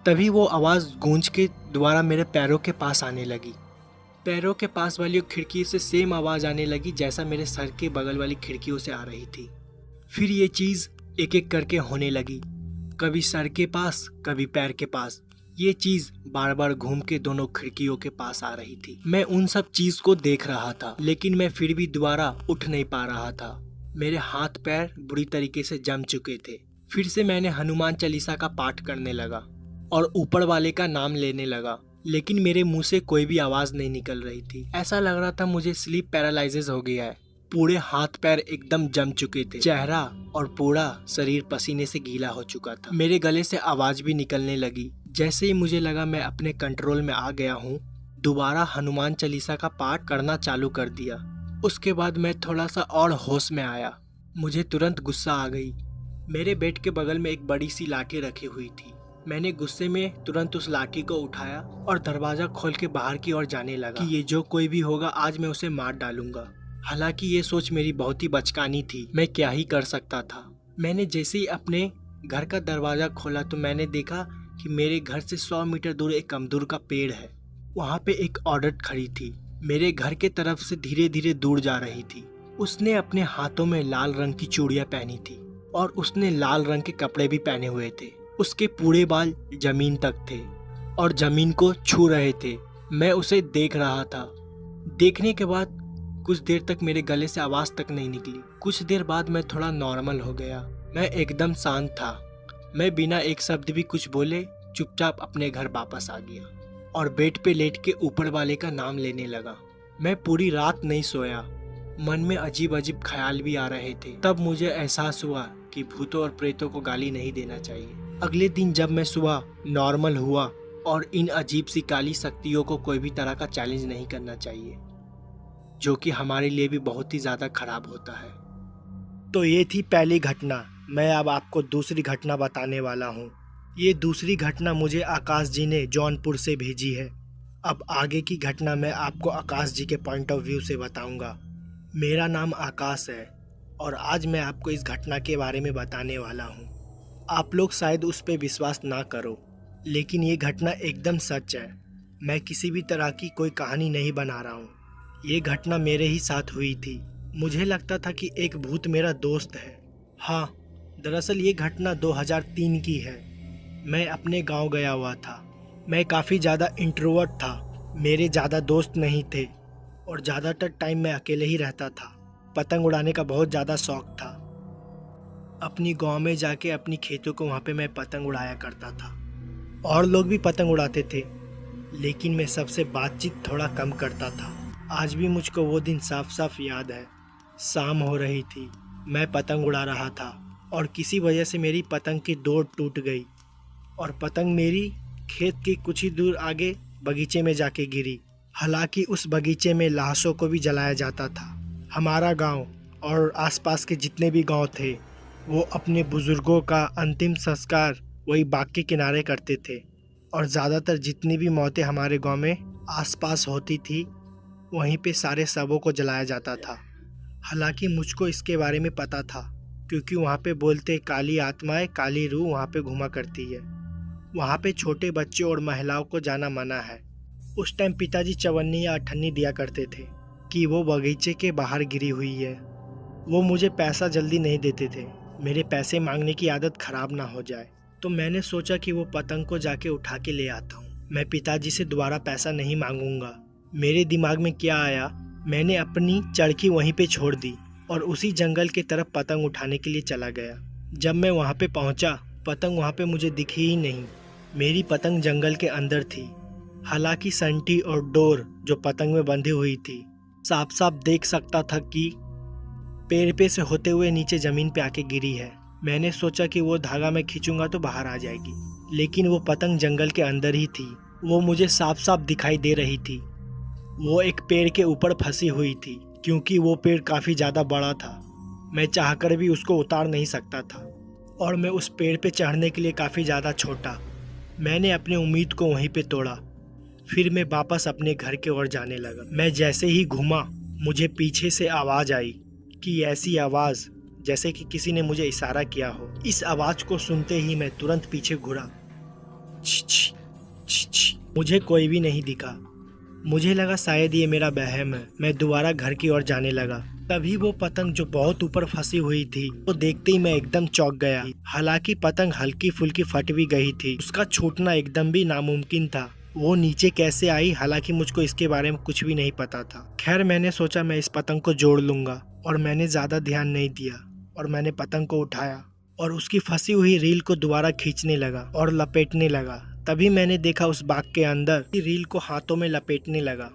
Speaker 1: तभी वो आवाज़ गूंज के दोबारा मेरे पैरों के पास आने लगी। पैरों के पास वाली खिड़की से सेम आवाज़ आने लगी जैसा मेरे सर के बगल वाली खिड़कियों से आ रही थी। फिर ये चीज़ एक एक करके होने लगी, कभी सर के पास कभी पैर के पास। ये चीज़ बार बार घूम के दोनों खिड़कियों के पास आ रही थी। मैं उन सब चीज़ को देख रहा था, लेकिन मैं फिर भी दोबारा उठ नहीं पा रहा था। मेरे हाथ पैर बुरी तरीके से जम चुके थे। फिर से मैंने हनुमान चालीसा का पाठ करने लगा और ऊपर वाले का नाम लेने लगा, लेकिन मेरे मुंह से कोई भी आवाज़ नहीं निकल रही थी। ऐसा लग रहा था मुझे स्लीप पैरालाइसिस हो गया है। पूरे हाथ पैर एकदम जम चुके थे। चेहरा और पूरा शरीर पसीने से गीला हो चुका था। मेरे गले से आवाज़ भी निकलने लगी। जैसे ही मुझे लगा मैं अपने कंट्रोल में आ गया हूँ, दोबारा हनुमान चालीसा का पाठ करना चालू कर दिया। उसके बाद मैं थोड़ा सा और होश में आया। मुझे तुरंत गुस्सा आ गई। मेरे बेड के बगल में एक बड़ी सी लाठी रखी हुई थी। मैंने गुस्से में तुरंत उस लाठी को उठाया और दरवाज़ा खोल के बाहर की ओर जाने लगा कि ये जो कोई भी होगा आज मैं उसे मार डालूंगा। हालांकि ये सोच मेरी बहुत ही बचकानी थी। मैं क्या ही कर सकता था। मैंने जैसे ही अपने घर का दरवाज़ा खोला तो मैंने देखा कि मेरे घर से 100 मीटर दूर एक अमरूद का पेड़ है। वहाँ पे एक औरत खड़ी थी, मेरे घर के तरफ से धीरे धीरे दूर जा रही थी। उसने अपने हाथों में लाल रंग की चूड़ियाँ पहनी थी और उसने लाल रंग के कपड़े भी पहने हुए थे। उसके पूरे बाल जमीन तक थे और जमीन को छू रहे थे। मैं उसे देख रहा था। देखने के बाद कुछ देर तक मेरे गले से आवाज़ तक नहीं निकली। कुछ देर बाद मैं थोड़ा नॉर्मल हो गया। मैं एकदम शांत था। मैं बिना एक शब्द भी कुछ बोले चुपचाप अपने घर वापस आ गया और बेड पे लेट के ऊपर वाले का नाम लेने लगा। मैं पूरी रात नहीं सोया। मन में अजीब अजीब ख्याल भी आ रहे थे। तब मुझे एहसास हुआ कि भूतों और प्रेतों को गाली नहीं देना चाहिए। अगले दिन जब मैं सुबह नॉर्मल हुआ और इन अजीब सी काली शक्तियों को कोई भी तरह का चैलेंज नहीं करना चाहिए, जो कि हमारे लिए भी बहुत ही ज़्यादा खराब होता है। तो ये थी पहली घटना। मैं अब आपको दूसरी घटना बताने वाला हूँ। ये दूसरी घटना मुझे आकाश जी ने जौनपुर से भेजी है। अब आगे की घटना मैं आपको आकाश जी के पॉइंट ऑफ व्यू से बताऊँगा। मेरा नाम आकाश है और आज मैं आपको इस घटना के बारे में बताने वाला हूँ। आप लोग शायद उस पर विश्वास ना करो, लेकिन ये घटना एकदम सच है। मैं किसी भी तरह की कोई कहानी नहीं बना रहा हूँ। ये घटना मेरे ही साथ हुई थी। मुझे लगता था कि एक भूत मेरा दोस्त है। हाँ, दरअसल ये घटना 2003 की है। मैं अपने गांव गया हुआ था। मैं काफ़ी ज़्यादा इंट्रोवर्ट था। मेरे ज़्यादा दोस्त नहीं थे और ज़्यादातर टाइम मैं अकेले ही रहता था। पतंग उड़ाने का बहुत ज़्यादा शौक़ था। अपनी गांव में जाके अपनी खेतों को वहाँ पे मैं पतंग उड़ाया करता था। और लोग भी पतंग उड़ाते थे, लेकिन मैं सबसे बातचीत थोड़ा कम करता था। आज भी मुझको वो दिन साफ साफ याद है। शाम हो रही थी, मैं पतंग उड़ा रहा था और किसी वजह से मेरी पतंग की डोर टूट गई और पतंग मेरी खेत के कुछ ही दूर आगे बगीचे में जाके गिरी। हालांकि उस बगीचे में लाशों को भी जलाया जाता था। हमारा गांव और आसपास के जितने भी गांव थे वो अपने बुज़ुर्गों का अंतिम संस्कार वही बाग के किनारे करते थे और ज़्यादातर जितनी भी मौतें हमारे गांव में आसपास होती थी वहीं पे सारे शवों को जलाया जाता था। हालांकि मुझको इसके बारे में पता था, क्योंकि वहाँ पे बोलते काली आत्माएं, काली रूह वहाँ पे घुमा करती है। वहाँ पे छोटे बच्चे और महिलाओं को जाना मना है। उस टाइम पिताजी चवन्नी या अठन्नी दिया करते थे कि वो बगीचे के बाहर गिरी हुई है। वो मुझे पैसा जल्दी नहीं देते थे, मेरे पैसे मांगने की आदत खराब ना हो जाए। तो मैंने सोचा कि वो पतंग को जाके उठा के ले आता हूँ। मैं पिताजी से दोबारा पैसा नहीं मांगूंगा। मेरे दिमाग में क्या आया, मैंने अपनी चरखी वहीं पे छोड़ दी और उसी जंगल की तरफ पतंग उठाने के लिए चला गया। जब मैं वहाँ पे पहुँचा, पतंग वहाँ पे मुझे दिखी ही नहीं। मेरी पतंग जंगल के अंदर थी। हालांकि संटी और डोर जो पतंग में बंधी हुई थी, साफ साफ देख सकता था कि पेड़ पे से होते हुए नीचे ज़मीन पे आके गिरी है। मैंने सोचा कि वो धागा मैं खींचूंगा तो बाहर आ जाएगी, लेकिन वो पतंग जंगल के अंदर ही थी। वो मुझे साफ साफ दिखाई दे रही थी। वो एक पेड़ के ऊपर फंसी हुई थी, क्योंकि वो पेड़ काफ़ी ज़्यादा बड़ा था। मैं चाहकर भी उसको उतार नहीं सकता था और मैं उस पेड़ पे चढ़ने के लिए काफ़ी ज़्यादा छोटा। मैंने अपनी उम्मीद को वहीं पे तोड़ा। फिर मैं वापस अपने घर की ओर जाने लगा। मैं जैसे ही घूमा, मुझे पीछे से आवाज़ आई कि ऐसी आवाज़ जैसे कि किसी ने मुझे इशारा किया हो। इस आवाज़ को सुनते ही मैं तुरंत पीछे घुरा। मुझे कोई भी नहीं दिखा। मुझे लगा शायद ये मेरा वहम है। मैं दोबारा घर की ओर जाने लगा। तभी वो पतंग जो बहुत ऊपर फंसी हुई थी, वो देखते ही मैं एकदम चौंक गया। हालांकि पतंग हल्की फुल्की फट भी गई थी, उसका छूटना एकदम भी नामुमकिन था। वो नीचे कैसे आई, हालांकि मुझको इसके बारे में कुछ भी नहीं पता था। खैर, मैंने सोचा मैं इस पतंग को जोड़ लूंगा और मैंने ज़्यादा ध्यान नहीं दिया और मैंने पतंग को उठाया और उसकी फंसी हुई रील को दोबारा खींचने लगा और लपेटने लगा। तभी मैंने देखा उस बाग के अंदर रील को हाथों में लपेटने लगा।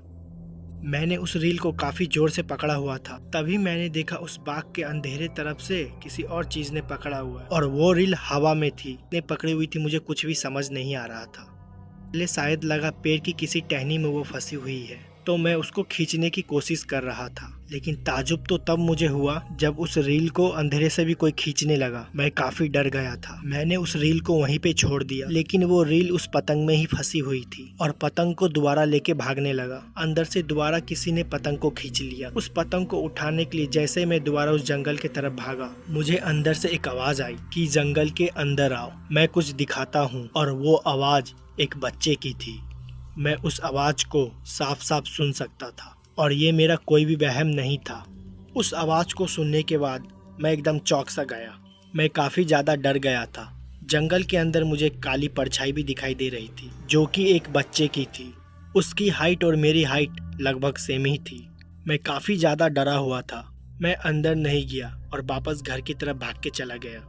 Speaker 1: मैंने उस रील को काफी जोर से पकड़ा हुआ था। तभी मैंने देखा उस बाग के अंधेरे तरफ से किसी और चीज ने पकड़ा हुआ है और वो रील हवा में थी। ने पकड़ी हुई थी, मुझे कुछ भी समझ नहीं आ रहा था। पहले शायद लगा पेड़ की किसी टहनी में वो फंसी हुई है, तो मैं उसको खींचने की कोशिश कर रहा था। लेकिन ताजुब तो तब मुझे हुआ जब उस रील को अंधेरे से भी कोई खींचने लगा। मैं काफी डर गया था। मैंने उस रील को वहीं पे छोड़ दिया, लेकिन वो रील उस पतंग में ही फंसी हुई थी और पतंग को दोबारा लेके भागने लगा। अंदर से दोबारा किसी ने पतंग को खींच लिया। उस पतंग को उठाने के लिए जैसे मैं दोबारा उस जंगल की तरफ भागा, मुझे अंदर से एक आवाज आई कि जंगल के अंदर आओ, मैं कुछ दिखाता हूँ। और वो आवाज एक बच्चे की थी। मैं उस आवाज को साफ साफ सुन सकता था और ये मेरा कोई भी वहम नहीं था। उस आवाज को सुनने के बाद मैं एकदम चौंक सा गया। मैं काफी ज्यादा डर गया था। जंगल के अंदर मुझे काली परछाई भी दिखाई दे रही थी, जो कि एक बच्चे की थी। उसकी हाइट और मेरी हाइट लगभग सेम ही थी। मैं काफी ज्यादा डरा हुआ था। मैं अंदर नहीं गया और वापस घर की तरफ भाग के चला गया।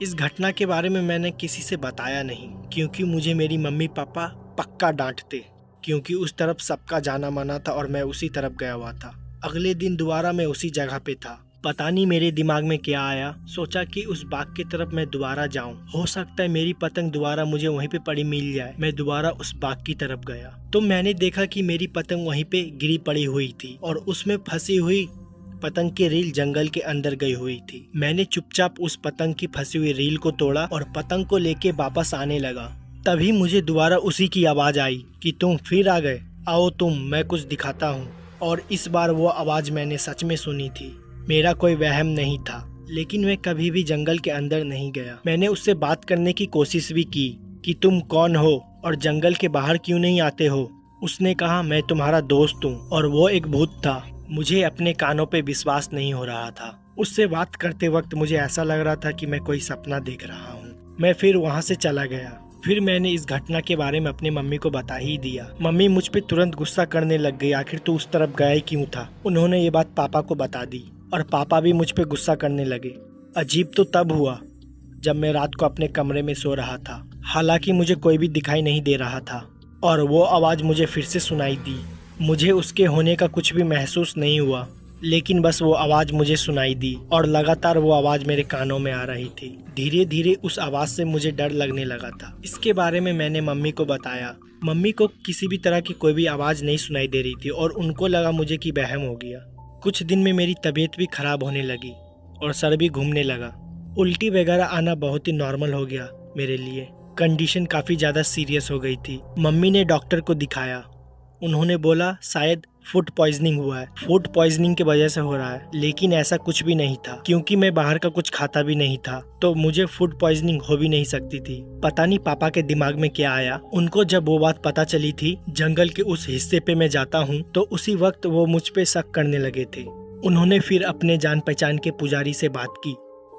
Speaker 1: इस घटना के बारे में मैंने किसी से बताया नहीं, क्योंकि मुझे मेरी मम्मी पापा पक्का डांटते, क्योंकि उस तरफ सबका जाना माना था और मैं उसी तरफ गया हुआ था। अगले दिन दोबारा मैं उसी जगह पे था। पता नहीं मेरे दिमाग में क्या आया, सोचा कि उस बाग की तरफ मैं दोबारा जाऊं। हो सकता है मेरी पतंग दोबारा मुझे वहीं पे पड़ी मिल जाए। मैं दोबारा उस बाग की तरफ गया तो मैंने देखा कि मेरी पतंग वहीं पे गिरी पड़ी हुई थी और उसमें फंसी हुई पतंग की रील जंगल के अंदर गई हुई थी। मैंने चुपचाप उस पतंग की फंसी हुई रील को तोड़ा और पतंग को लेके वापस आने लगा। तभी मुझे दोबारा उसी की आवाज आई कि तुम फिर आ गए, आओ तुम, मैं कुछ दिखाता हूँ। और इस बार वो आवाज मैंने सच में सुनी थी। मेरा कोई वहम नहीं था। लेकिन मैं कभी भी जंगल के अंदर नहीं गया। मैंने उससे बात करने की कोशिश भी की कि तुम कौन हो और जंगल के बाहर क्यों नहीं आते हो। उसने कहा मैं तुम्हारा दोस्त हूँ और वो एक भूत था। मुझे अपने कानों पे विश्वास नहीं हो रहा था। उससे बात करते वक्त मुझे ऐसा लग रहा था कि मैं कोई सपना देख रहा हूँ। मैं फिर वहाँ से चला गया। फिर मैंने इस घटना के बारे में अपनी मम्मी को बता ही दिया। मम्मी मुझ पे तुरंत गुस्सा करने लग गई, आखिर तू उस तरफ गया ही क्यों था। उन्होंने ये बात पापा को बता दी और पापा भी मुझ पे गुस्सा करने लगे। अजीब तो तब हुआ जब मैं रात को अपने कमरे में सो रहा था। हालांकि मुझे कोई भी दिखाई नहीं दे रहा था और वो आवाज़ मुझे फिर से सुनाई दी। मुझे उसके होने का कुछ भी महसूस नहीं हुआ, लेकिन बस वो आवाज़ मुझे सुनाई दी और लगातार वो आवाज़ मेरे कानों में आ रही थी। धीरे धीरे उस आवाज़ से मुझे डर लगने लगा था। इसके बारे में मैंने मम्मी को बताया। मम्मी को किसी भी तरह की कोई भी आवाज़ नहीं सुनाई दे रही थी और उनको लगा मुझे कि वहम हो गया। कुछ दिन में मेरी तबीयत भी खराब होने लगी और सर भी घूमने लगा। उल्टी वगैरह आना बहुत ही नॉर्मल हो गया मेरे लिए। कंडीशन काफ़ी ज़्यादा सीरियस हो गई थी। मम्मी ने डॉक्टर को दिखाया। उन्होंने बोला शायद फूड पॉइजनिंग हुआ है, फूड पॉइजनिंग की वजह से हो रहा है। लेकिन ऐसा कुछ भी नहीं था, क्योंकि मैं बाहर का कुछ खाता भी नहीं था, तो मुझे फूड पॉइजनिंग हो भी नहीं सकती थी। पता नहीं पापा के दिमाग में क्या आया। उनको जब वो बात पता चली थी जंगल के उस हिस्से पे मैं जाता हूँ, तो उसी वक्त वो मुझ पे शक करने लगे थे। उन्होंने फिर अपने जान पहचान के पुजारी से बात की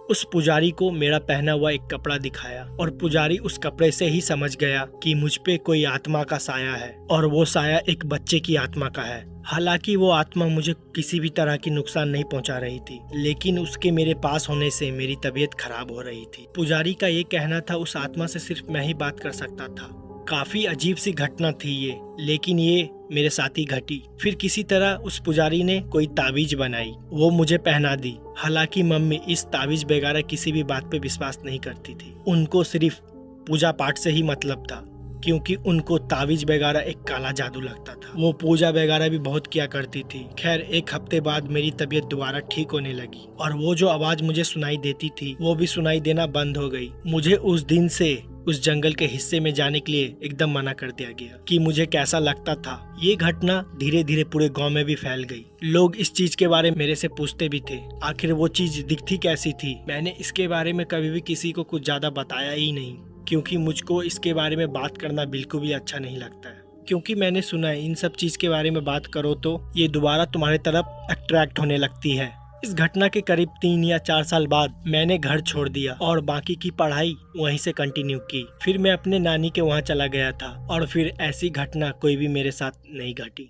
Speaker 1: उस पुजारी को मेरा पहना हुआ एक कपड़ा दिखाया और पुजारी उस कपड़े से ही समझ गया कि मुझ पे कोई आत्मा का साया है और वो साया एक बच्चे की आत्मा का है। हालांकि वो आत्मा मुझे किसी भी तरह की नुकसान नहीं पहुंचा रही थी, लेकिन उसके मेरे पास होने से मेरी तबीयत खराब हो रही थी। पुजारी का ये कहना था उस आत्मा से सिर्फ मैं ही बात कर सकता था। काफी अजीब सी घटना थी ये, लेकिन ये मेरे साथ ही घटी। फिर किसी तरह उस पुजारी ने कोई ताबीज बनाई, वो मुझे पहना दी। हालांकि मम्मी इस ताबीज वगैरह किसी भी बात पे विश्वास नहीं करती थी। उनको सिर्फ पूजा पाठ से ही मतलब था, क्योंकि उनको ताबीज वगैरह एक काला जादू लगता था। वो पूजा वगैरह भी बहुत किया करती थी। खैर, एक हफ्ते बाद मेरी तबीयत दोबारा ठीक होने लगी और वो जो आवाज मुझे सुनाई देती थी वो भी सुनाई देना बंद हो गई। मुझे उस दिन से उस जंगल के हिस्से में जाने के लिए एकदम मना कर दिया गया कि मुझे कैसा लगता था। ये घटना धीरे धीरे पूरे गांव में भी फैल गई। लोग इस चीज के बारे में मेरे से पूछते भी थे, आखिर वो चीज दिखती कैसी थी। मैंने इसके बारे में कभी भी किसी को कुछ ज्यादा बताया ही नहीं, क्योंकि मुझको इसके बारे में बात करना बिल्कुल भी अच्छा नहीं लगता है। क्योंकि मैंने सुना है इन सब चीज के बारे में बात करो तो ये दोबारा तुम्हारे तरफ अट्रैक्ट होने लगती है। इस घटना के करीब 3 या 4 साल बाद मैंने घर छोड़ दिया और बाकी की पढ़ाई वहीं से कंटिन्यू की। फिर मैं अपने नानी के वहाँ चला गया था और फिर ऐसी घटना कोई भी मेरे साथ नहीं घटी।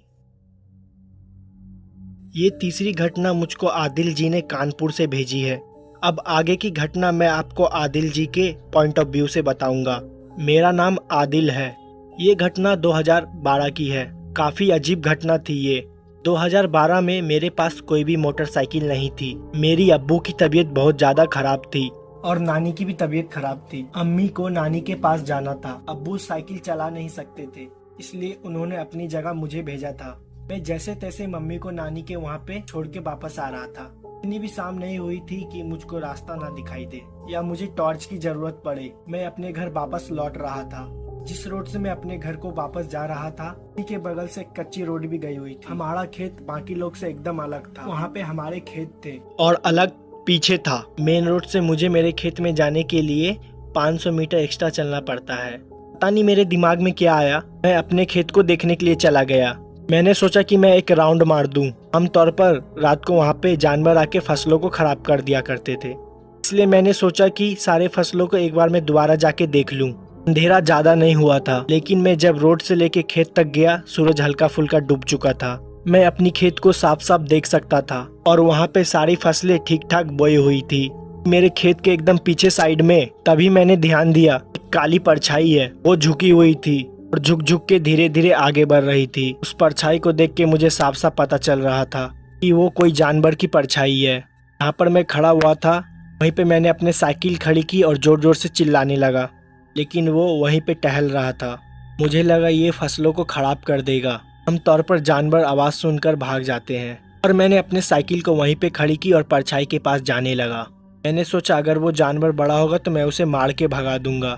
Speaker 1: ये तीसरी घटना मुझको आदिल जी ने कानपुर से भेजी है। अब आगे की घटना मैं आपको आदिल जी के पॉइंट ऑफ व्यू से बताऊंगा। मेरा नाम आदिल है। ये घटना 2012 की है। काफी अजीब घटना थी ये। 2012 में मेरे पास कोई भी मोटरसाइकिल नहीं थी। मेरी अब्बू की तबीयत बहुत ज्यादा खराब थी और नानी की भी तबीयत खराब थी। अम्मी को नानी के पास जाना था। अब्बू साइकिल चला नहीं सकते थे, इसलिए उन्होंने अपनी जगह मुझे भेजा था। मैं जैसे तैसे मम्मी को नानी के वहाँ पे छोड़ के वापस आ रहा था। इतनी भी शाम नहीं हुई थी कि मुझको रास्ता ना दिखाई दे या मुझे टॉर्च की जरूरत पड़े। मैं अपने घर वापस लौट रहा था। जिस रोड से मैं अपने घर को वापस जा रहा था, उसी के बगल से कच्ची रोड भी गई हुई थी। हमारा खेत बाकी लोग से एकदम अलग था। वहाँ पे हमारे खेत थे और अलग पीछे था। मेन रोड से मुझे मेरे खेत में जाने के लिए 500 मीटर एक्स्ट्रा चलना पड़ता है। पता नहीं मेरे दिमाग में क्या आया, मैं अपने खेत को देखने के लिए चला गया। मैंने सोचा कि मैं एक राउंड मार दूं। आमतौर पर रात को वहाँ पे जानवर आके फसलों को खराब कर दिया करते थे, इसलिए मैंने सोचा कि सारे फसलों को एक बार मैं दोबारा जाके देख लूं। अंधेरा ज्यादा नहीं हुआ था, लेकिन मैं जब रोड से लेके खेत तक गया, सूरज हल्का फुल्का डूब चुका था। मैं अपनी खेत को साफ साफ देख सकता था और वहाँ पे सारी फसलें ठीक ठाक बोई हुई थी। मेरे खेत के एकदम पीछे साइड में तभी मैंने ध्यान दिया, काली परछाई है, वो झुकी हुई थी और झुक झुक के धीरे धीरे आगे बढ़ रही थी। उस परछाई को देख के मुझे साफ साफ पता चल रहा था कि वो कोई जानवर की परछाई है। यहाँ पर मैं खड़ा हुआ था, वहीं पे मैंने अपने साइकिल खड़ी की और जोर जोर से चिल्लाने लगा, लेकिन वो वहीं पे टहल रहा था। मुझे लगा ये फसलों को खराब कर देगा। आमतौर पर जानवर आवाज़ सुनकर भाग जाते हैं और मैंने अपने साइकिल को वहीं पे खड़ी की और परछाई के पास जाने लगा। मैंने सोचा अगर वो जानवर बड़ा होगा तो मैं उसे मार के भगा दूंगा,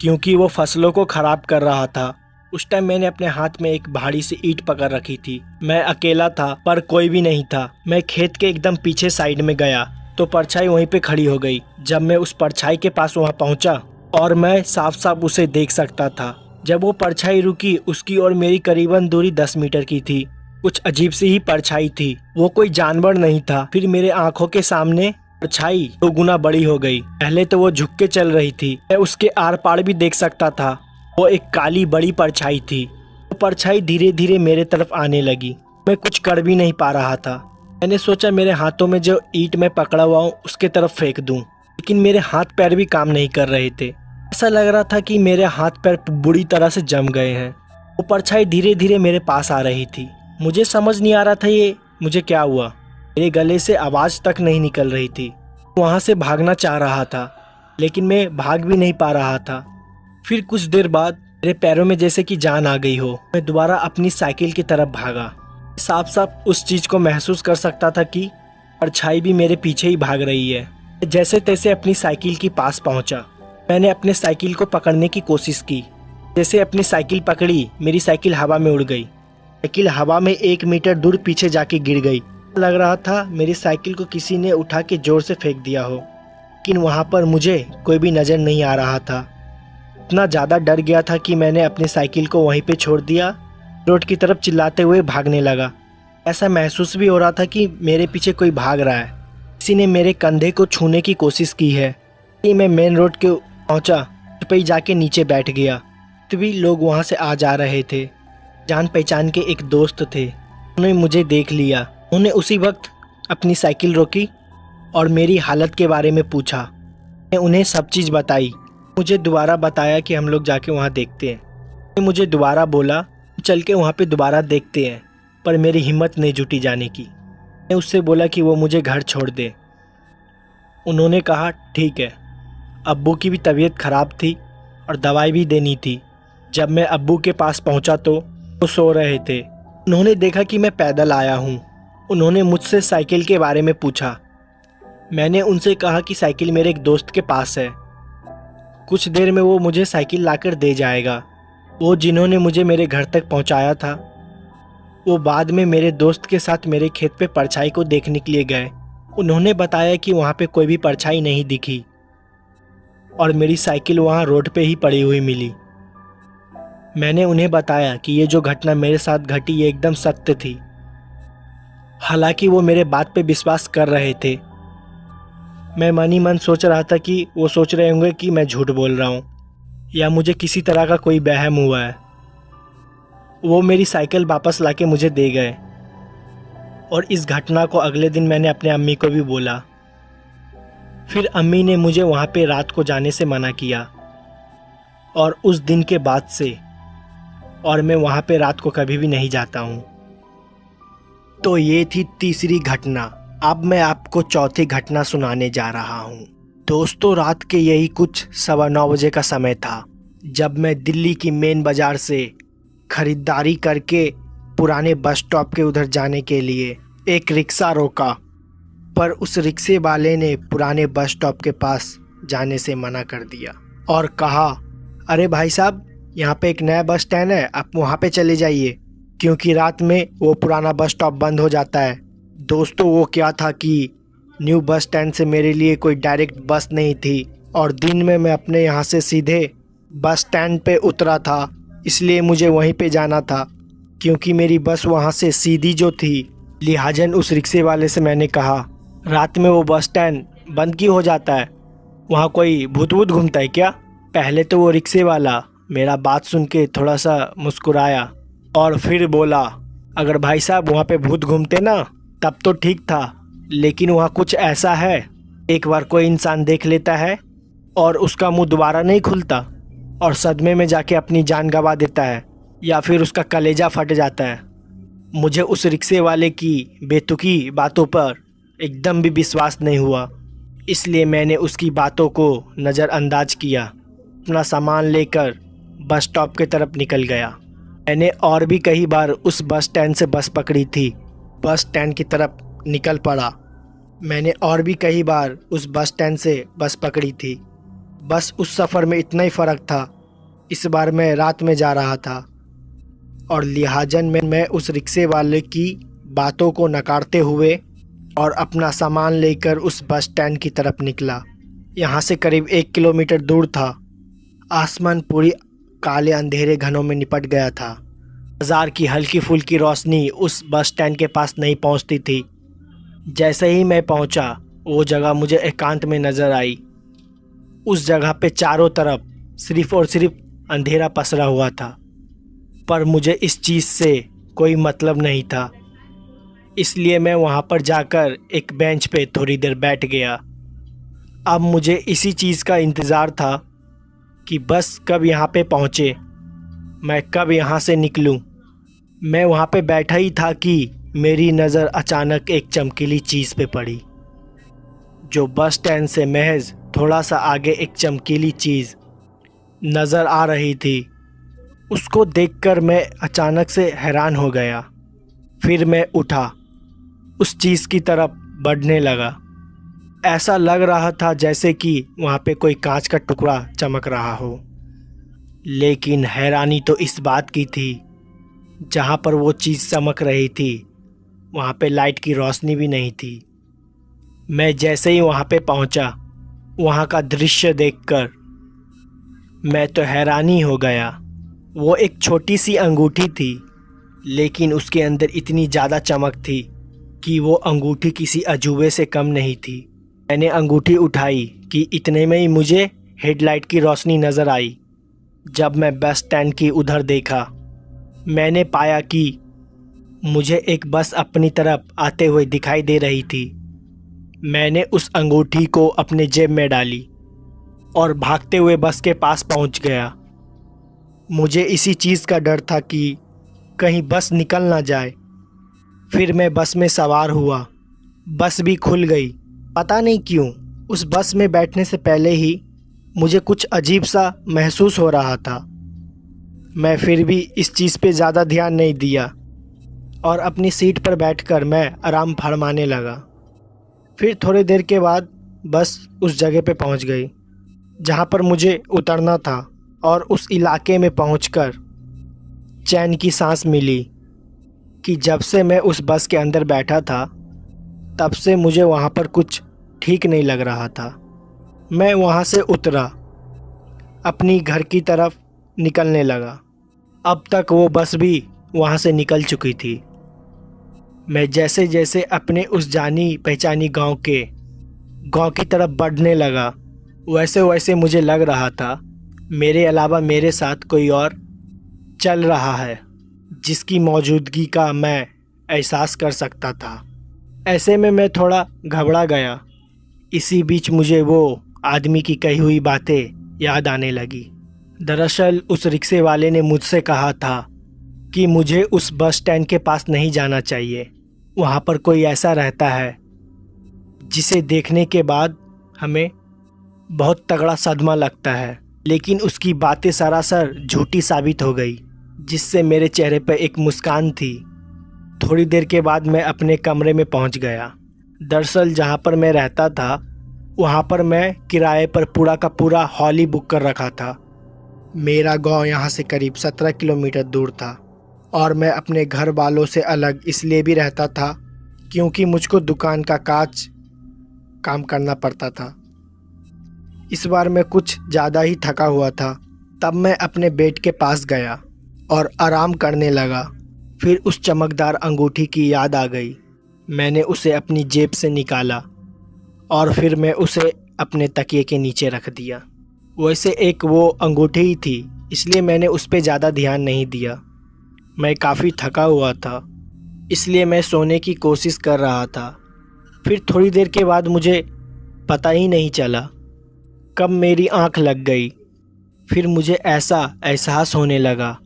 Speaker 1: क्योंकि वो फसलों को खराब कर रहा था। उस टाइम मैंने अपने हाथ में एक भारी सी ईंट पकड़ रखी थी। मैं अकेला था पर कोई भी नहीं था। मैं खेत के एकदम पीछे साइड में गया तो परछाई वहीं पे खड़ी हो गई। जब मैं उस परछाई के पास वहाँ पहुँचा और मैं साफ साफ उसे देख सकता था। जब वो परछाई रुकी, उसकी और मेरी करीबन दूरी 10 मीटर की थी। कुछ अजीब सी ही परछाई थी, वो कोई जानवर नहीं था। फिर मेरे आंखों के सामने परछाई 2 गुना बड़ी हो गई। पहले तो वो झुक के चल रही थी, मैं उसके आर पार भी देख सकता था। वो एक काली बड़ी परछाई थी। वो परछाई धीरे धीरे मेरे तरफ आने लगी। मैं कुछ कर भी नहीं पा रहा था। मैंने सोचा मेरे हाथों में जो ईंट में पकड़ा हुआ हूँ उसके तरफ फेंक दूं, लेकिन मेरे हाथ पैर भी काम नहीं कर रहे थे। ऐसा लग रहा था कि मेरे हाथ पैर बुरी तरह से जम गए हैं। वो परछाई धीरे धीरे मेरे पास आ रही थी। मुझे समझ नहीं आ रहा था ये मुझे क्या हुआ। मेरे गले से आवाज़ तक नहीं निकल रही थी। वहाँ से भागना चाह रहा था, लेकिन मैं भाग भी नहीं पा रहा था। फिर कुछ देर बाद मेरे पैरों में जैसे कि जान आ गई हो। मैं दोबारा अपनी साइकिल की तरफ भागा। साफ साफ उस चीज़ को महसूस कर सकता था कि परछाई भी मेरे पीछे ही भाग रही है। जैसे तैसे अपनी साइकिल के पास पहुंचा। मैंने अपने साइकिल को पकड़ने की कोशिश की। जैसे अपनी साइकिल पकड़ी, मेरी साइकिल हवा में उड़ गई। साइकिल हवा में 1 मीटर दूर पीछे जाके गिर गई। लग रहा था मेरी साइकिल को किसी ने उठा के जोर से फेंक दिया हो, लेकिन वहाँ पर मुझे कोई भी नज़र नहीं आ रहा था। इतना ज़्यादा डर गया था कि मैंने अपनी साइकिल को वहीं पे छोड़ दिया, रोड की तरफ चिल्लाते हुए भागने लगा। ऐसा महसूस भी हो रहा था कि मेरे पीछे कोई भाग रहा है। किसी ने मेरे कंधे को छूने की कोशिश की है। मैं मेन रोड के पहुंचा तो पे जाके नीचे बैठ गया। तभी लोग वहां से आ जा रहे थे। जान पहचान के एक दोस्त थे, उन्होंने मुझे देख लिया। उन्होंने उसी वक्त अपनी साइकिल रोकी और मेरी हालत के बारे में पूछा। मैं उन्हें सब चीज़ बताई। मुझे दोबारा बताया कि हम लोग जाके वहाँ देखते हैं। मुझे दोबारा बोला चल के वहाँ पे दोबारा देखते हैं, पर मेरी हिम्मत नहीं जुटी जाने की। मैं उससे बोला कि वो मुझे घर छोड़ दे। उन्होंने कहा ठीक है। अब्बू की भी तबीयत ख़राब थी और दवाई भी देनी थी। जब मैं अब्बू के पास पहुंचा तो वो सो रहे थे। उन्होंने देखा कि मैं पैदल आया हूं। उन्होंने मुझसे साइकिल के बारे में पूछा। मैंने उनसे कहा कि साइकिल मेरे एक दोस्त के पास है, कुछ देर में वो मुझे साइकिल लाकर दे जाएगा। वो जिन्होंने मुझे मेरे घर तक पहुंचाया था, वो बाद में मेरे दोस्त के साथ मेरे खेत पे परछाई को देखने के लिए गए। उन्होंने बताया कि वहाँ पे कोई भी परछाई नहीं दिखी और मेरी साइकिल वहाँ रोड पे ही पड़ी हुई मिली। मैंने उन्हें बताया कि ये जो घटना मेरे साथ घटी ये एकदम सत्य थी। हालांकि वो मेरे बात पे विश्वास कर रहे थे। मैं मन ही मन सोच रहा था कि वो सोच रहे होंगे कि मैं झूठ बोल रहा हूँ या मुझे किसी तरह का कोई वहम हुआ है। वो मेरी साइकिल वापस लाके मुझे दे गए और इस घटना को अगले दिन मैंने अपने अम्मी को भी बोला। फिर अम्मी ने मुझे वहाँ पे रात को जाने से मना किया और उस दिन के बाद से और मैं वहाँ पे रात को कभी भी नहीं जाता हूँ। तो ये थी तीसरी घटना। अब मैं आपको चौथी घटना सुनाने जा रहा हूँ। दोस्तों, रात के यही कुछ 9:15 बजे का समय था जब मैं दिल्ली की मेन बाज़ार से खरीदारी करके पुराने बस स्टॉप के उधर जाने के लिए एक रिक्शा रोका, पर उस रिक्शे वाले ने पुराने बस स्टॉप के पास जाने से मना कर दिया और कहा, अरे भाई साहब, यहाँ पे एक नया बस स्टैंड है, आप वहाँ पे चले जाइए, क्योंकि रात में वो पुराना बस स्टॉप बंद हो जाता है। दोस्तों, वो क्या था कि न्यू बस स्टैंड से मेरे लिए कोई डायरेक्ट बस नहीं थी और दिन में मैं अपने यहाँ से सीधे बस स्टैंड पे उतरा था, इसलिए मुझे वहीं पे जाना था। क्योंकि मेरी बस वहाँ से सीधी जो थी, लिहाजन उस रिक्शे वाले से मैंने कहा, रात में वो बस स्टैंड बंद क्यों हो जाता है? वहाँ कोई भूत वूत घूमता है क्या? पहले तो वो रिक्शे वाला मेरा बात सुन के थोड़ा सा मुस्कुराया और फिर बोला, अगर भाई साहब वहाँ पे भूत घूमते ना तब तो ठीक था, लेकिन वहाँ कुछ ऐसा है, एक बार कोई इंसान देख लेता है और उसका मुंह दोबारा नहीं खुलता और सदमे में जाके अपनी जान गंवा देता है या फिर उसका कलेजा फट जाता है। मुझे उस रिक्शे वाले की बेतुकी बातों पर एकदम भी विश्वास नहीं हुआ, इसलिए मैंने उसकी बातों को नज़रअंदाज किया। अपना सामान लेकर बस स्टॉप की तरफ निकल गया। मैंने और भी कई बार उस बस स्टैंड से बस पकड़ी थी, बस स्टैंड की तरफ निकल पड़ा। मैंने और भी कई बार उस बस स्टैंड से बस पकड़ी थी, बस उस सफ़र में इतना ही फ़र्क था, इस बार मैं रात में जा रहा था और लिहाजन में मैं उस रिक्शे वाले की बातों को नकारते हुए और अपना सामान लेकर उस बस स्टैंड की तरफ निकला। यहाँ से करीब 1 किलोमीटर दूर था। आसमान पूरी काले अंधेरे घनों में निपट गया था। बाजार की हल्की फुल्की रोशनी उस बस स्टैंड के पास नहीं पहुँचती थी। जैसे ही मैं पहुँचा, वो जगह मुझे एकांत में नज़र आई। उस जगह पे चारों तरफ सिर्फ और सिर्फ अंधेरा पसरा हुआ था, पर मुझे इस चीज़ से कोई मतलब नहीं था, इसलिए मैं वहाँ पर जाकर एक बेंच पे थोड़ी देर बैठ गया। अब मुझे इसी चीज़ का इंतज़ार था कि बस कब यहाँ पे पहुँचे, मैं कब यहाँ से निकलूँ। मैं वहाँ पे बैठा ही था कि मेरी नज़र अचानक एक चमकीली चीज़ पे पड़ी। जो बस स्टैंड से महज थोड़ा सा आगे एक चमकीली चीज़ नज़र आ रही थी। उसको देखकर मैं अचानक से हैरान हो गया। फिर मैं उठा, उस चीज़ की तरफ बढ़ने लगा। ऐसा लग रहा था जैसे कि वहाँ पे कोई कांच का टुकड़ा चमक रहा हो, लेकिन हैरानी तो इस बात की थी, जहाँ पर वो चीज़ चमक रही थी वहाँ पे लाइट की रोशनी भी नहीं थी। मैं जैसे ही वहाँ पे पहुँचा, वहाँ का दृश्य देखकर मैं तो हैरान ही हो गया। वो एक छोटी सी अंगूठी थी, लेकिन उसके अंदर इतनी ज़्यादा चमक थी कि वो अंगूठी किसी अजूबे से कम नहीं थी। मैंने अंगूठी उठाई कि इतने में ही मुझे हेडलाइट की रोशनी नज़र आई। जब मैं बस स्टैंड की उधर देखा, मैंने पाया कि मुझे एक बस अपनी तरफ आते हुए दिखाई दे रही थी। मैंने उस अंगूठी को अपने जेब में डाली और भागते हुए बस के पास पहुंच गया। मुझे इसी चीज़ का डर था कि कहीं बस निकल ना जाए। फिर मैं बस में सवार हुआ। बस भी खुल गई। पता नहीं क्यों उस बस में बैठने से पहले ही मुझे कुछ अजीब सा महसूस हो रहा था। मैं फिर भी इस चीज़ पे ज़्यादा ध्यान नहीं दिया और अपनी सीट पर बैठकर मैं आराम फरमाने लगा। फिर थोड़ी देर के बाद बस उस जगह पे पहुंच गई जहां पर मुझे उतरना था और उस इलाके में पहुंचकर चैन की सांस मिली कि जब से मैं उस बस के अंदर बैठा था तब से मुझे वहाँ पर कुछ ठीक नहीं लग रहा था। मैं वहाँ से उतरा, अपनी घर की तरफ निकलने लगा। अब तक वो बस भी वहाँ से निकल चुकी थी। मैं जैसे जैसे अपने उस जानी पहचानी गांव की तरफ बढ़ने लगा, वैसे वैसे मुझे लग रहा था मेरे अलावा मेरे साथ कोई और चल रहा है जिसकी मौजूदगी का मैं एहसास कर सकता था। ऐसे में मैं थोड़ा घबरा गया। इसी बीच मुझे वो आदमी की कही हुई बातें याद आने लगी। दरअसल उस रिक्शे वाले ने मुझसे कहा था कि मुझे उस बस स्टैंड के पास नहीं जाना चाहिए। वहाँ पर कोई ऐसा रहता है जिसे देखने के बाद हमें बहुत तगड़ा सदमा लगता है। लेकिन उसकी बातें सरासर झूठी साबित हो गई, जिससे मेरे चेहरे पर एक मुस्कान थी। थोड़ी देर के बाद मैं अपने कमरे में पहुंच गया। दरअसल जहां पर मैं रहता था वहां पर मैं किराए पर पूरा का पूरा हॉल ही बुक कर रखा था। मेरा गांव यहां से करीब 17 किलोमीटर दूर था और मैं अपने घर वालों से अलग इसलिए भी रहता था क्योंकि मुझको दुकान का काम करना पड़ता था। इस बार मैं कुछ ज़्यादा ही थका हुआ था। तब मैं अपने बेड के पास गया और आराम करने लगा। फिर उस चमकदार अंगूठी की याद आ गई। मैंने उसे अपनी जेब से निकाला और फिर मैं उसे अपने तकिए के नीचे रख दिया। वैसे एक वो अंगूठी ही थी, इसलिए मैंने उस पर ज़्यादा ध्यान नहीं दिया। मैं काफ़ी थका हुआ था, इसलिए मैं सोने की कोशिश कर रहा था। फिर थोड़ी देर के बाद मुझे पता ही नहीं चला कब मेरी आंख लग गई। फिर मुझे ऐसा एहसास होने लगा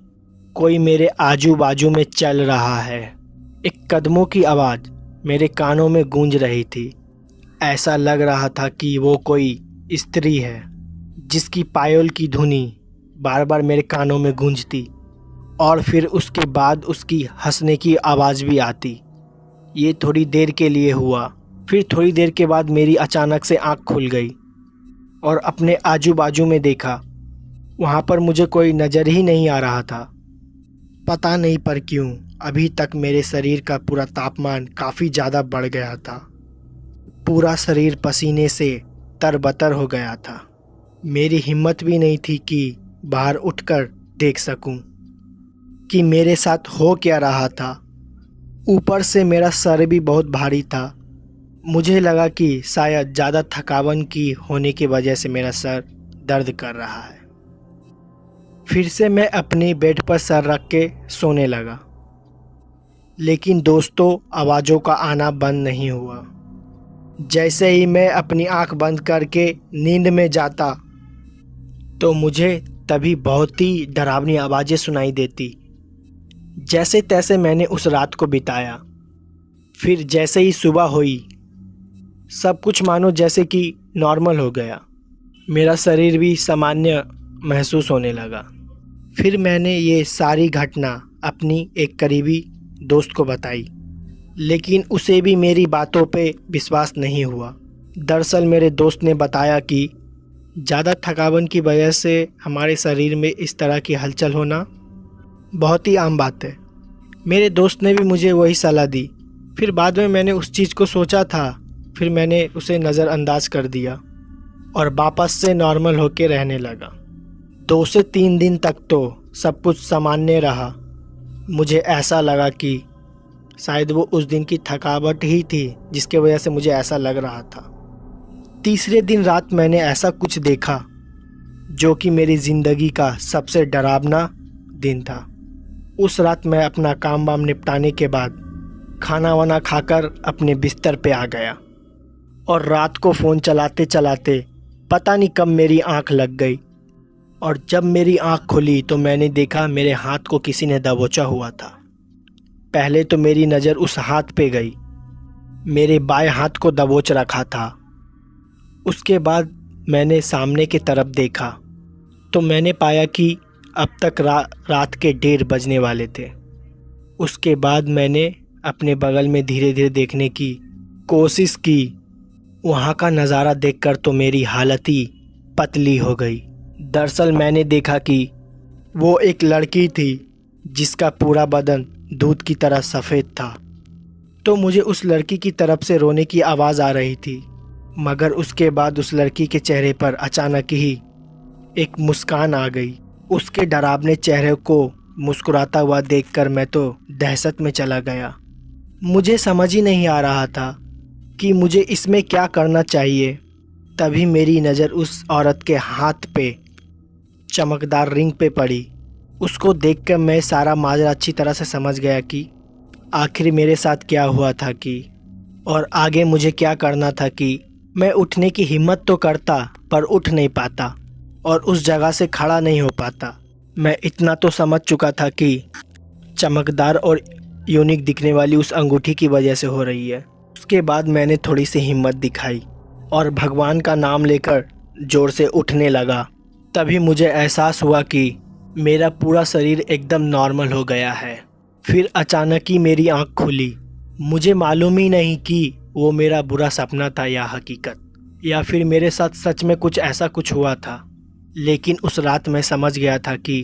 Speaker 1: कोई मेरे आजू बाजू में चल रहा है। एक कदमों की आवाज़ मेरे कानों में गूंज रही थी। ऐसा लग रहा था कि वो कोई स्त्री है जिसकी पायल की धुनी बार बार मेरे कानों में गूंजती और फिर उसके बाद उसकी हंसने की आवाज़ भी आती। ये थोड़ी देर के लिए हुआ। फिर थोड़ी देर के बाद मेरी अचानक से आँख खुल गई और अपने आजू बाजू में देखा। वहाँ पर मुझे कोई नज़र ही नहीं आ रहा था। पता नहीं पर क्यों अभी तक मेरे शरीर का पूरा तापमान काफ़ी ज़्यादा बढ़ गया था। पूरा शरीर पसीने से तरबतर हो गया था। मेरी हिम्मत भी नहीं थी कि बाहर उठकर देख सकूं कि मेरे साथ हो क्या रहा था। ऊपर से मेरा सर भी बहुत भारी था। मुझे लगा कि शायद ज़्यादा थकावन की होने की वजह से मेरा सर दर्द कर रहा है। फिर से मैं अपनी बेड पर सर रख के सोने लगा, लेकिन दोस्तों आवाज़ों का आना बंद नहीं हुआ। जैसे ही मैं अपनी आंख बंद करके नींद में जाता तो मुझे तभी बहुत ही डरावनी आवाज़ें सुनाई देती। जैसे तैसे मैंने उस रात को बिताया। फिर जैसे ही सुबह हुई सब कुछ मानो जैसे कि नॉर्मल हो गया। मेरा शरीर भी सामान्य महसूस होने लगा। फिर मैंने ये सारी घटना अपनी एक करीबी दोस्त को बताई, लेकिन उसे भी मेरी बातों पे विश्वास नहीं हुआ। दरअसल मेरे दोस्त ने बताया कि ज़्यादा थकावन की वजह से हमारे शरीर में इस तरह की हलचल होना बहुत ही आम बात है। मेरे दोस्त ने भी मुझे वही सलाह दी। फिर बाद में मैंने उस चीज़ को सोचा था, फिर मैंने उसे नज़रअंदाज कर दिया और वापस से नॉर्मल होके रहने लगा। 2 से 3 दिन तक तो सब कुछ सामान्य रहा। मुझे ऐसा लगा कि शायद वो उस दिन की थकावट ही थी जिसके वजह से मुझे ऐसा लग रहा था। तीसरे दिन रात मैंने ऐसा कुछ देखा जो कि मेरी ज़िंदगी का सबसे डरावना दिन था। उस रात मैं अपना काम वाम निपटाने के बाद खाना वाना खाकर अपने बिस्तर पे आ गया और रात को फ़ोन चलाते चलाते पता नहीं कब मेरी आंख लग गई। और जब मेरी आंख खुली तो मैंने देखा मेरे हाथ को किसी ने दबोचा हुआ था। पहले तो मेरी नज़र उस हाथ पे गई, मेरे बाएं हाथ को दबोच रखा था। उसके बाद मैंने सामने की तरफ देखा तो मैंने पाया कि अब तक रात के 1:30 बजने वाले थे। उसके बाद मैंने अपने बगल में धीरे धीरे देखने की कोशिश की। वहाँ का नज़ारा देखकर तो मेरी हालत ही पतली हो गई। दरअसल मैंने देखा कि वो एक लड़की थी जिसका पूरा बदन दूध की तरह सफ़ेद था। तो मुझे उस लड़की की तरफ से रोने की आवाज़ आ रही थी, मगर उसके बाद उस लड़की के चेहरे पर अचानक ही एक मुस्कान आ गई। उसके डरावने चेहरे को मुस्कुराता हुआ देखकर मैं तो दहशत में चला गया। मुझे समझ ही नहीं आ रहा था कि मुझे इसमें क्या करना चाहिए। तभी मेरी नज़र उस औरत के हाथ पे चमकदार रिंग पे पड़ी। उसको देखकर मैं सारा माजरा अच्छी तरह से समझ गया कि आखिर मेरे साथ क्या हुआ था कि और आगे मुझे क्या करना था कि मैं उठने की हिम्मत तो करता पर उठ नहीं पाता और उस जगह से खड़ा नहीं हो पाता। मैं इतना तो समझ चुका था कि चमकदार और यूनिक दिखने वाली उस अंगूठी की वजह से हो रही है। उसके बाद मैंने थोड़ी सी हिम्मत दिखाई और भगवान का नाम लेकर ज़ोर से उठने लगा। तभी मुझे एहसास हुआ कि मेरा पूरा शरीर एकदम नॉर्मल हो गया है। फिर अचानक ही मेरी आँख खुली। मुझे मालूम ही नहीं कि वो मेरा बुरा सपना था या हकीकत, या फिर मेरे साथ सच में कुछ ऐसा कुछ हुआ था। लेकिन उस रात मैं समझ गया था कि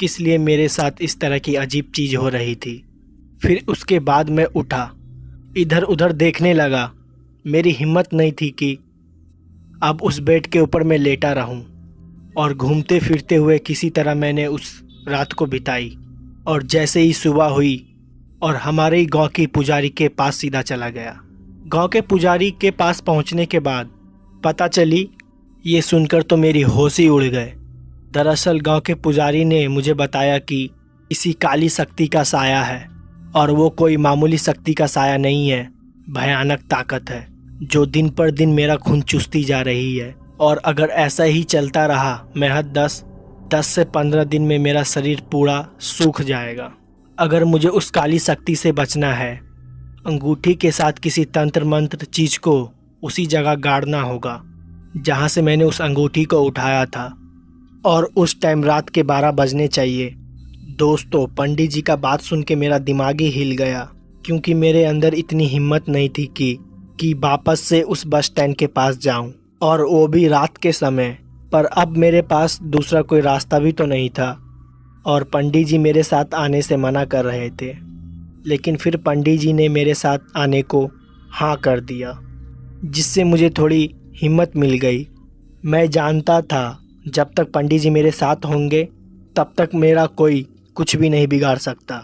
Speaker 1: किस लिए मेरे साथ इस तरह की अजीब चीज़ हो रही थी। फिर उसके बाद मैं उठा, इधर उधर देखने लगा। मेरी हिम्मत नहीं थी कि अब उस बेड के ऊपर मैं लेटा रहूं, और घूमते फिरते हुए किसी तरह मैंने उस रात को बिताई। और जैसे ही सुबह हुई और हमारे ही गांव के पुजारी के पास सीधा चला गया। गांव के पुजारी के पास पहुंचने के बाद पता चली, ये सुनकर तो मेरी होश ही उड़ गए। दरअसल गांव के पुजारी ने मुझे बताया कि किसी काली शक्ति का साया है, और वो कोई मामूली शक्ति का साया नहीं है, भयानक ताकत है जो दिन पर दिन मेरा खून चूसती जा रही है। और अगर ऐसा ही चलता रहा महज 10 से 15 दिन में मेरा शरीर पूरा सूख जाएगा। अगर मुझे उस काली शक्ति से बचना है, अंगूठी के साथ किसी तंत्र मंत्र चीज़ को उसी जगह गाड़ना होगा जहाँ से मैंने उस अंगूठी को उठाया था, और उस टाइम रात के 12 बजने चाहिए। दोस्तों, पंडित जी का बात सुन के मेरा दिमाग ही हिल गया, क्योंकि मेरे अंदर इतनी हिम्मत नहीं थी कि वापस से उस बस स्टैंड के पास जाऊं, और वो भी रात के समय। पर अब मेरे पास दूसरा कोई रास्ता भी तो नहीं था, और पंडित जी मेरे साथ आने से मना कर रहे थे। लेकिन फिर पंडित जी ने मेरे साथ आने को हाँ कर दिया, जिससे मुझे थोड़ी हिम्मत मिल गई। मैं जानता था जब तक पंडित जी मेरे साथ होंगे तब तक मेरा कोई कुछ भी नहीं बिगाड़ सकता।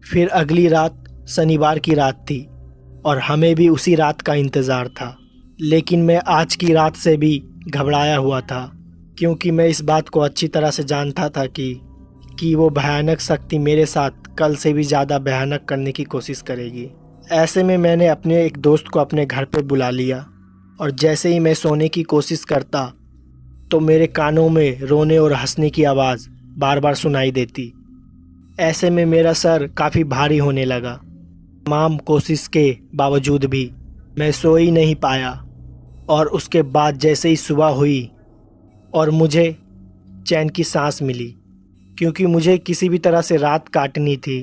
Speaker 1: फिर अगली रात शनिवार की रात थी और हमें भी उसी रात का इंतज़ार था। लेकिन मैं आज की रात से भी घबराया हुआ था, क्योंकि मैं इस बात को अच्छी तरह से जानता था कि वो भयानक शक्ति मेरे साथ कल से भी ज़्यादा भयानक करने की कोशिश करेगी। ऐसे में मैंने अपने एक दोस्त को अपने घर पे बुला लिया, और जैसे ही मैं सोने की कोशिश करता तो मेरे कानों में रोने और हंसने की आवाज़ बार बार सुनाई देती। ऐसे में मेरा सर काफ़ी भारी होने लगा। तमाम कोशिश के बावजूद भी मैं सो ही नहीं पाया। और उसके बाद जैसे ही सुबह हुई और मुझे चैन की सांस मिली, क्योंकि मुझे किसी भी तरह से रात काटनी थी।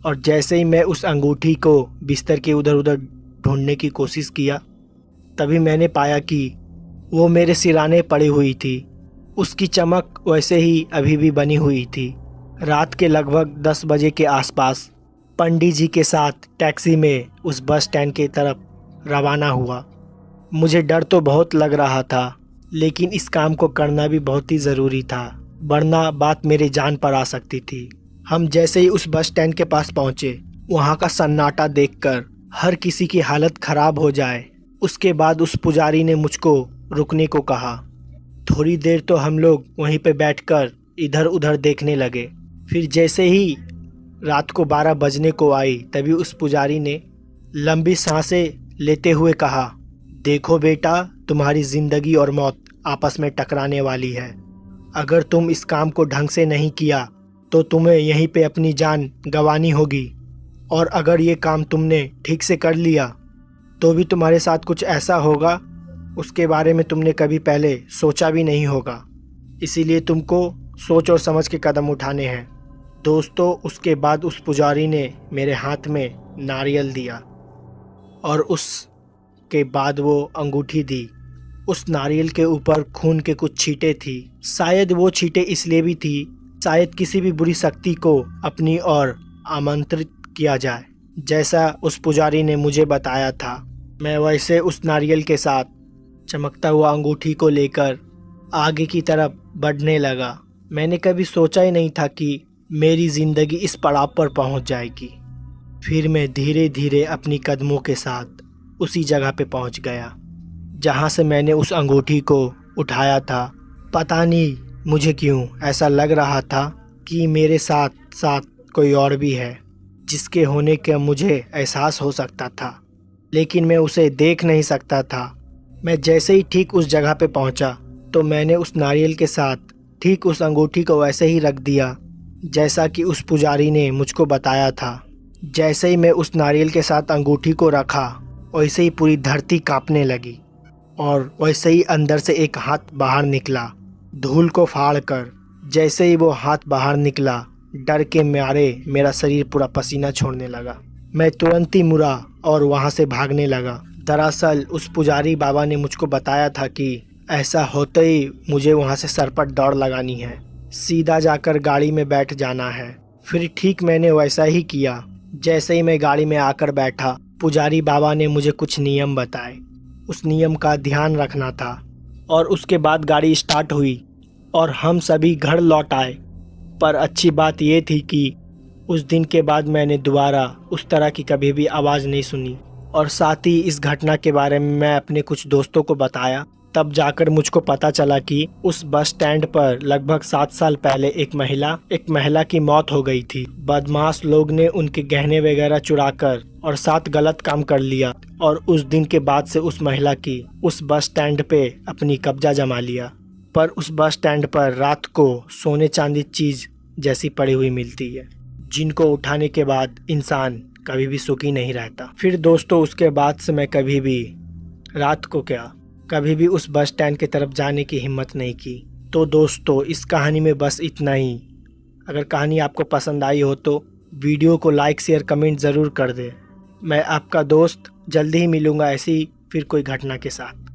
Speaker 1: और जैसे ही मैं उस अंगूठी को बिस्तर के उधर उधर ढूंढने की कोशिश किया, तभी मैंने पाया कि वो मेरे सिराने पड़ी हुई थी। उसकी चमक वैसे ही अभी भी बनी हुई थी। रात के लगभग 10 बजे के आसपास पंडित जी के साथ टैक्सी में उस बस स्टैंड की तरफ रवाना हुआ। मुझे डर तो बहुत लग रहा था, लेकिन इस काम को करना भी बहुत ही ज़रूरी था, वरना बात मेरी जान पर आ सकती थी। हम जैसे ही उस बस स्टैंड के पास पहुँचे वहाँ का सन्नाटा देखकर हर किसी की हालत खराब हो जाए। उसके बाद उस पुजारी ने मुझको रुकने को कहा। थोड़ी देर तो हम लोग वहीं पे बैठकर इधर उधर देखने लगे। फिर जैसे ही रात को 12 बजने को आई तभी उस पुजारी ने लंबी सांसें लेते हुए कहा, देखो बेटा, तुम्हारी ज़िंदगी और मौत आपस में टकराने वाली है। अगर तुम इस काम को ढंग से नहीं किया तो तुम्हें यहीं पे अपनी जान गंवानी होगी, और अगर ये काम तुमने ठीक से कर लिया तो भी तुम्हारे साथ कुछ ऐसा होगा उसके बारे में तुमने कभी पहले सोचा भी नहीं होगा। इसीलिए तुमको सोच और समझ के कदम उठाने हैं। दोस्तों, उसके बाद उस पुजारी ने मेरे हाथ में नारियल दिया और उसके बाद वो अंगूठी दी। उस नारियल के ऊपर खून के कुछ छींटे थी। शायद वो छींटे इसलिए भी थी, शायद किसी भी बुरी शक्ति को अपनी ओर आमंत्रित किया जाए। जैसा उस पुजारी ने मुझे बताया था, मैं वैसे उस नारियल के साथ चमकता हुआ अंगूठी को लेकर आगे की तरफ बढ़ने लगा। मैंने कभी सोचा ही नहीं था कि मेरी ज़िंदगी इस पड़ाव पर पहुंच जाएगी। फिर मैं धीरे धीरे अपनी कदमों के साथ उसी जगह पे पहुंच गया जहां से मैंने उस अंगूठी को उठाया था। पता नहीं मुझे क्यों ऐसा लग रहा था कि मेरे साथ साथ कोई और भी है जिसके होने का मुझे एहसास हो सकता था, लेकिन मैं उसे देख नहीं सकता था। मैं जैसे ही ठीक उस जगह पे पहुंचा तो मैंने उस नारियल के साथ ठीक उस अंगूठी को वैसे ही रख दिया जैसा कि उस पुजारी ने मुझको बताया था। जैसे ही मैं उस नारियल के साथ अंगूठी को रखा वैसे ही पूरी धरती कांपने लगी और वैसे ही अंदर से एक हाथ बाहर निकला धूल को फाड़ कर। जैसे ही वो हाथ बाहर निकला, डर के मारे मेरा शरीर पूरा पसीना छोड़ने लगा। मैं तुरंत ही मुड़ा और वहाँ से भागने लगा। दरअसल उस पुजारी बाबा ने मुझको बताया था कि ऐसा होते ही मुझे वहाँ से सरपट दौड़ लगानी है, सीधा जाकर गाड़ी में बैठ जाना है। फिर ठीक मैंने वैसा ही किया। जैसे ही मैं गाड़ी में आकर बैठा, पुजारी बाबा ने मुझे कुछ नियम बताए। उस नियम का ध्यान रखना था और उसके बाद गाड़ी स्टार्ट हुई और हम सभी घर लौट आए। पर अच्छी बात यह थी कि उस दिन के बाद मैंने दोबारा उस तरह की कभी भी आवाज़ नहीं सुनी। और साथ ही इस घटना के बारे में मैं अपने कुछ दोस्तों को बताया। तब जाकर मुझको पता चला कि उस बस स्टैंड पर लगभग 7 साल पहले एक महिला की मौत हो गई थी। बदमाश लोग ने उनके गहने वगैरह चुराकर और साथ गलत काम कर लिया और उस दिन के बाद से उस महिला की उस बस स्टैंड पे अपनी कब्जा जमा लिया। पर उस बस स्टैंड पर रात को सोने चांदी चीज़ जैसी पड़ी हुई मिलती है, जिनको उठाने के बाद इंसान कभी भी सुखी नहीं रहता। फिर दोस्तों, उसके बाद से मैं कभी भी रात को कभी भी उस बस स्टैंड की तरफ जाने की हिम्मत नहीं की। तो दोस्तों, इस कहानी में बस इतना ही। अगर कहानी आपको पसंद आई हो तो वीडियो को लाइक शेयर कमेंट ज़रूर कर दें। मैं आपका दोस्त जल्दी ही मिलूँगा ऐसी फिर कोई घटना के साथ।